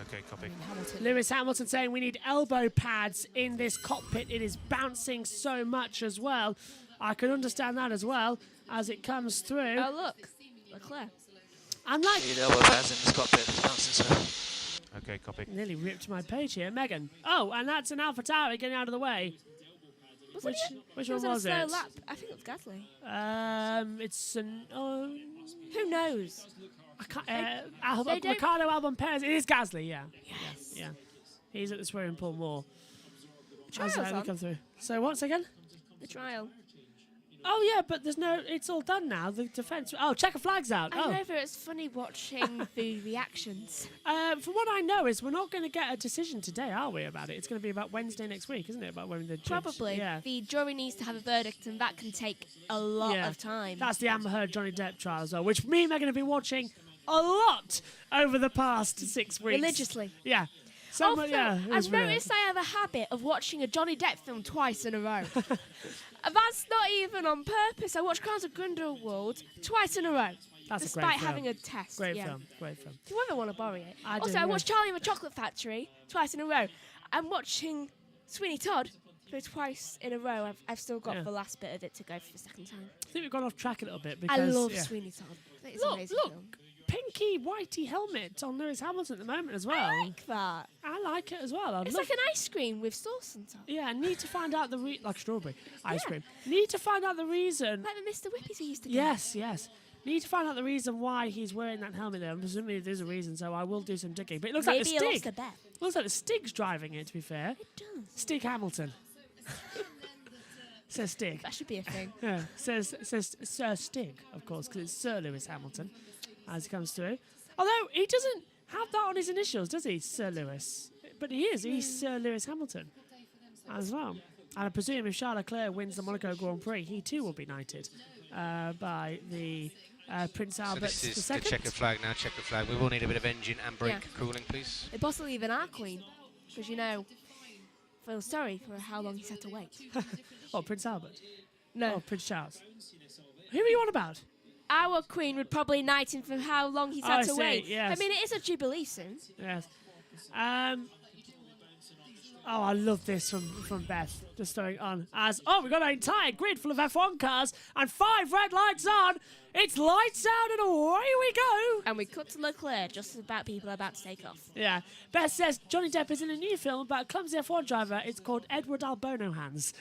Speaker 13: Okay, copy.
Speaker 1: Lewis Hamilton saying we need elbow pads in this cockpit. It is bouncing so much as well. I can understand that as well as it comes through.
Speaker 2: Oh, look. Leclerc.
Speaker 1: I'm like...
Speaker 7: Need elbow pads in this cockpit. Bouncing so.
Speaker 13: Okay, copy.
Speaker 1: Nearly ripped my page here. Megan. Oh, and that's an AlphaTauri getting out of the way. Which one was it?
Speaker 2: Slow lap. I think it was Gasly.
Speaker 1: It's an...
Speaker 2: Who knows?
Speaker 1: I can't... Ricardo Albon Perez. It is Gasly, yeah.
Speaker 2: Yes.
Speaker 1: Yeah. He's at the swearing pool more.
Speaker 2: Trial's on.
Speaker 1: Come through. So once again?
Speaker 2: The trial.
Speaker 1: Oh, yeah, but there's no... It's all done now. The defence... Oh, checker flag's out.
Speaker 2: I know, but it's funny watching the reactions.
Speaker 1: From what I know is we're not going to get a decision today, are we, about it? It's going to be about Wednesday next week, isn't it? About when the judge...
Speaker 2: Probably.
Speaker 1: Yeah.
Speaker 2: The jury needs to have a verdict, and that can take a lot of time.
Speaker 1: That's the Amber Heard Johnny Depp trial as well, which me and Megan have been watching a lot over the past 6 weeks.
Speaker 2: Religiously.
Speaker 1: Yeah.
Speaker 2: I've noticed I have a habit of watching a Johnny Depp film twice in a row. That's not even on purpose. I watched Crimes of Grindelwald twice in a row.
Speaker 1: That's
Speaker 2: despite
Speaker 1: a great film.
Speaker 2: having a test.
Speaker 1: Great film.
Speaker 2: Do you ever want to borrow it?
Speaker 1: I
Speaker 2: watched Charlie and the Chocolate Factory twice in a row. I'm watching Sweeney Todd for twice in a row. I've still got the last bit of it to go for the second time.
Speaker 1: I think we've gone off track a little bit because...
Speaker 2: I love Sweeney Todd. It's an amazing film.
Speaker 1: Pinky whitey helmet on Lewis Hamilton at the moment as well.
Speaker 2: I like that.
Speaker 1: I like it as well.
Speaker 2: It's like an ice cream with sauce on top.
Speaker 1: Yeah, need to find out like strawberry ice cream. Need to find out the reason.
Speaker 2: Like the Mr. Whippies he used to get.
Speaker 1: Yes. Need to find out the reason why he's wearing that helmet there. Presumably there's a reason, so I will do some digging. But it looks like the Stig.
Speaker 2: Maybe he lost a bet.
Speaker 1: Looks like the Stig's driving it, to be fair.
Speaker 2: It does.
Speaker 1: Stig Hamilton. Says Stig.
Speaker 2: That should be a thing.
Speaker 1: Yeah, says Sir Stig, of course, because it's Sir Lewis Hamilton as he comes through. Although he doesn't have that on his initials, does he, Sir Lewis? But he is. He's Sir Lewis Hamilton as well. And I presume if Charles Leclerc wins the Monaco Grand Prix, he too will be knighted by the Prince Albert
Speaker 13: So this is
Speaker 1: II.
Speaker 13: the checker flag now, checker flag. We will need a bit of engine and brake cooling, please.
Speaker 2: They possibly even our queen, because feel sorry for how long he's had to wait.
Speaker 1: Oh, Prince Albert?
Speaker 2: No.
Speaker 1: Oh, Prince Charles. Who are you on about?
Speaker 2: Our queen would probably knight him for how long he's had to wait.
Speaker 1: Yes.
Speaker 2: I mean, it is a jubilee soon.
Speaker 1: Yes. I love this from Beth. Just throwing on as we've got an entire grid full of F1 cars and 5 red lights on. It's lights out and away we go.
Speaker 2: And we cut to Leclerc, just about people about to take off.
Speaker 1: Yeah. Beth says Johnny Depp is in a new film about a clumsy F1 driver. It's called Edward Albono Hands.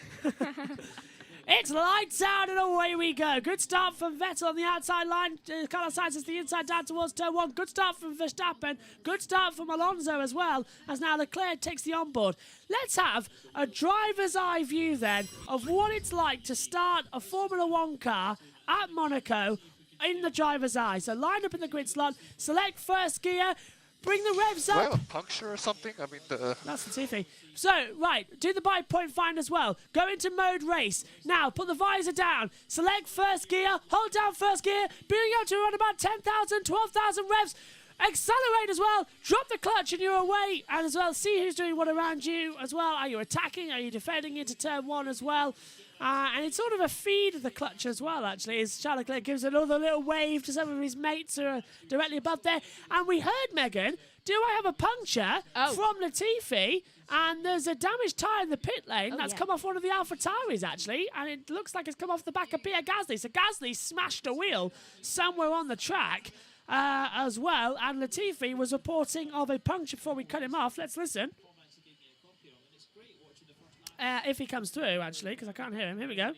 Speaker 1: It's lights out and away we go. Good start from Vettel on the outside line. Carlos Sainz is the inside down towards turn 1. Good start from Verstappen. Good start from Alonso as well, as now Leclerc takes the onboard. Let's have a driver's eye view then of what it's like to start a Formula 1 car at Monaco in the driver's eye. So line up in the grid slot, select first gear, bring the revs up.
Speaker 5: Do I have a puncture or something? I mean,
Speaker 1: That's Latifi. So, right, do the bike point find as well. Go into mode race. Now, put the visor down. Select first gear. Hold down first gear. Building up to around about 10,000, 12,000 revs. Accelerate as well. Drop the clutch and you're away. And as well, see who's doing what around you as well. Are you attacking? Are you defending into turn 1 as well? And it's sort of a feed of the clutch as well, actually, as Charles Leclerc gives another little wave to some of his mates who are directly above there. And we heard, Megan, do I have a puncture from Latifi? And there's a damaged tyre in the pit lane that's come off one of the AlphaTauris, actually. And it looks like it's come off the back of Pierre Gasly. So Gasly smashed a wheel somewhere on the track as well. And Latifi was reporting of a puncture before we cut him off. Let's listen. If he comes through, actually, because I can't hear him. Here we go.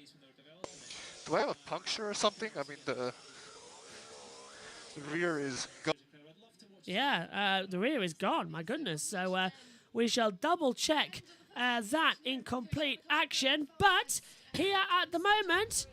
Speaker 5: do I have a puncture or something? I mean, the rear is gone.
Speaker 1: Yeah, the rear is gone. My goodness. So we shall double check that in complete action. But here at the moment,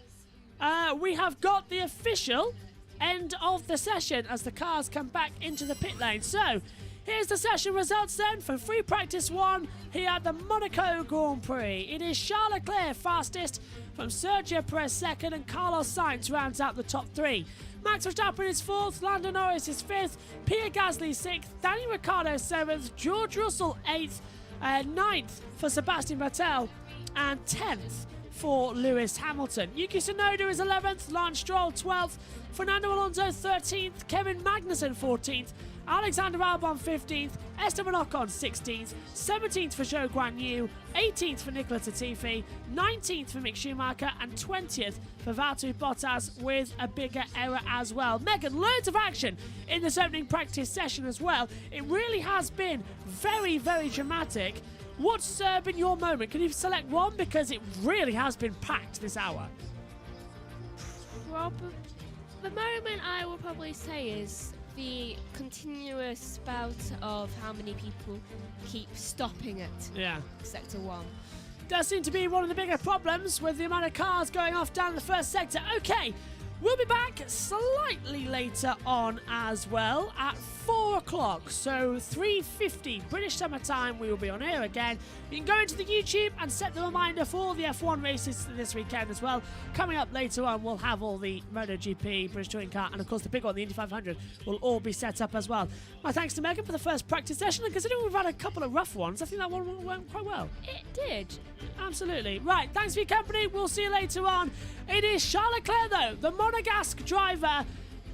Speaker 1: we have got the official end of the session as the cars come back into the pit lane. So, here's the session results then for free practice 1 here at the Monaco Grand Prix. It is Charles Leclerc fastest, from Sergio Perez second, and Carlos Sainz rounds out the top 3. Max Verstappen is 4th, Lando Norris is 5th, Pierre Gasly 6th, Danny Ricciardo 7th, George Russell 8th, 9th for Sebastian Vettel, and 10th for Lewis Hamilton. Yuki Tsunoda is 11th, Lance Stroll 12th, Fernando Alonso 13th, Kevin Magnussen 14th, Alexander Albon 15th, Esteban Ocon 16th, 17th for Zhou Guanyu, 18th for Nicola Latifi, 19th for Mick Schumacher, and 20th for Valtteri Bottas, with a bigger error as well. Megan, loads of action in this opening practice session as well. It really has been very, very dramatic. What's been your moment? Can you select one? Because it really has been packed this hour.
Speaker 2: The moment I would probably say is the continuous bout of how many people keep stopping at Sector 1.
Speaker 1: Does seem to be one of the bigger problems with the amount of cars going off down the first sector. Okay, we'll be back slightly later on as well at 4 o'clock, so 3:50 British Summer Time. We will be on air again. You can go into the YouTube and set the reminder for all the F1 races this weekend as well. Coming up later on, we'll have all the MotoGP, British Touring Car, and of course the big one, the Indy 500, will all be set up as well. My thanks to Megan for the first practice session, and considering we've had a couple of rough ones, I think that one went quite well.
Speaker 2: It did.
Speaker 1: Absolutely. Right, thanks for your company. We'll see you later on. It is Charles Leclerc, though, the Monegasque driver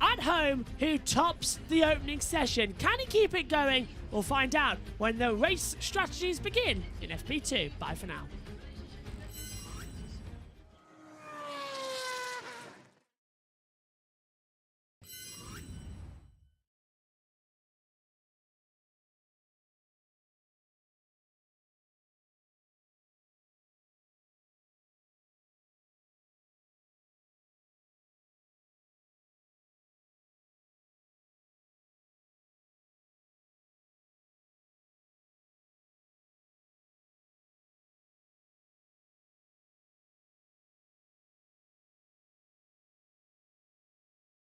Speaker 1: at home, who tops the opening session. Can he keep it going? We'll find out when the race strategies begin in FP2. Bye for now.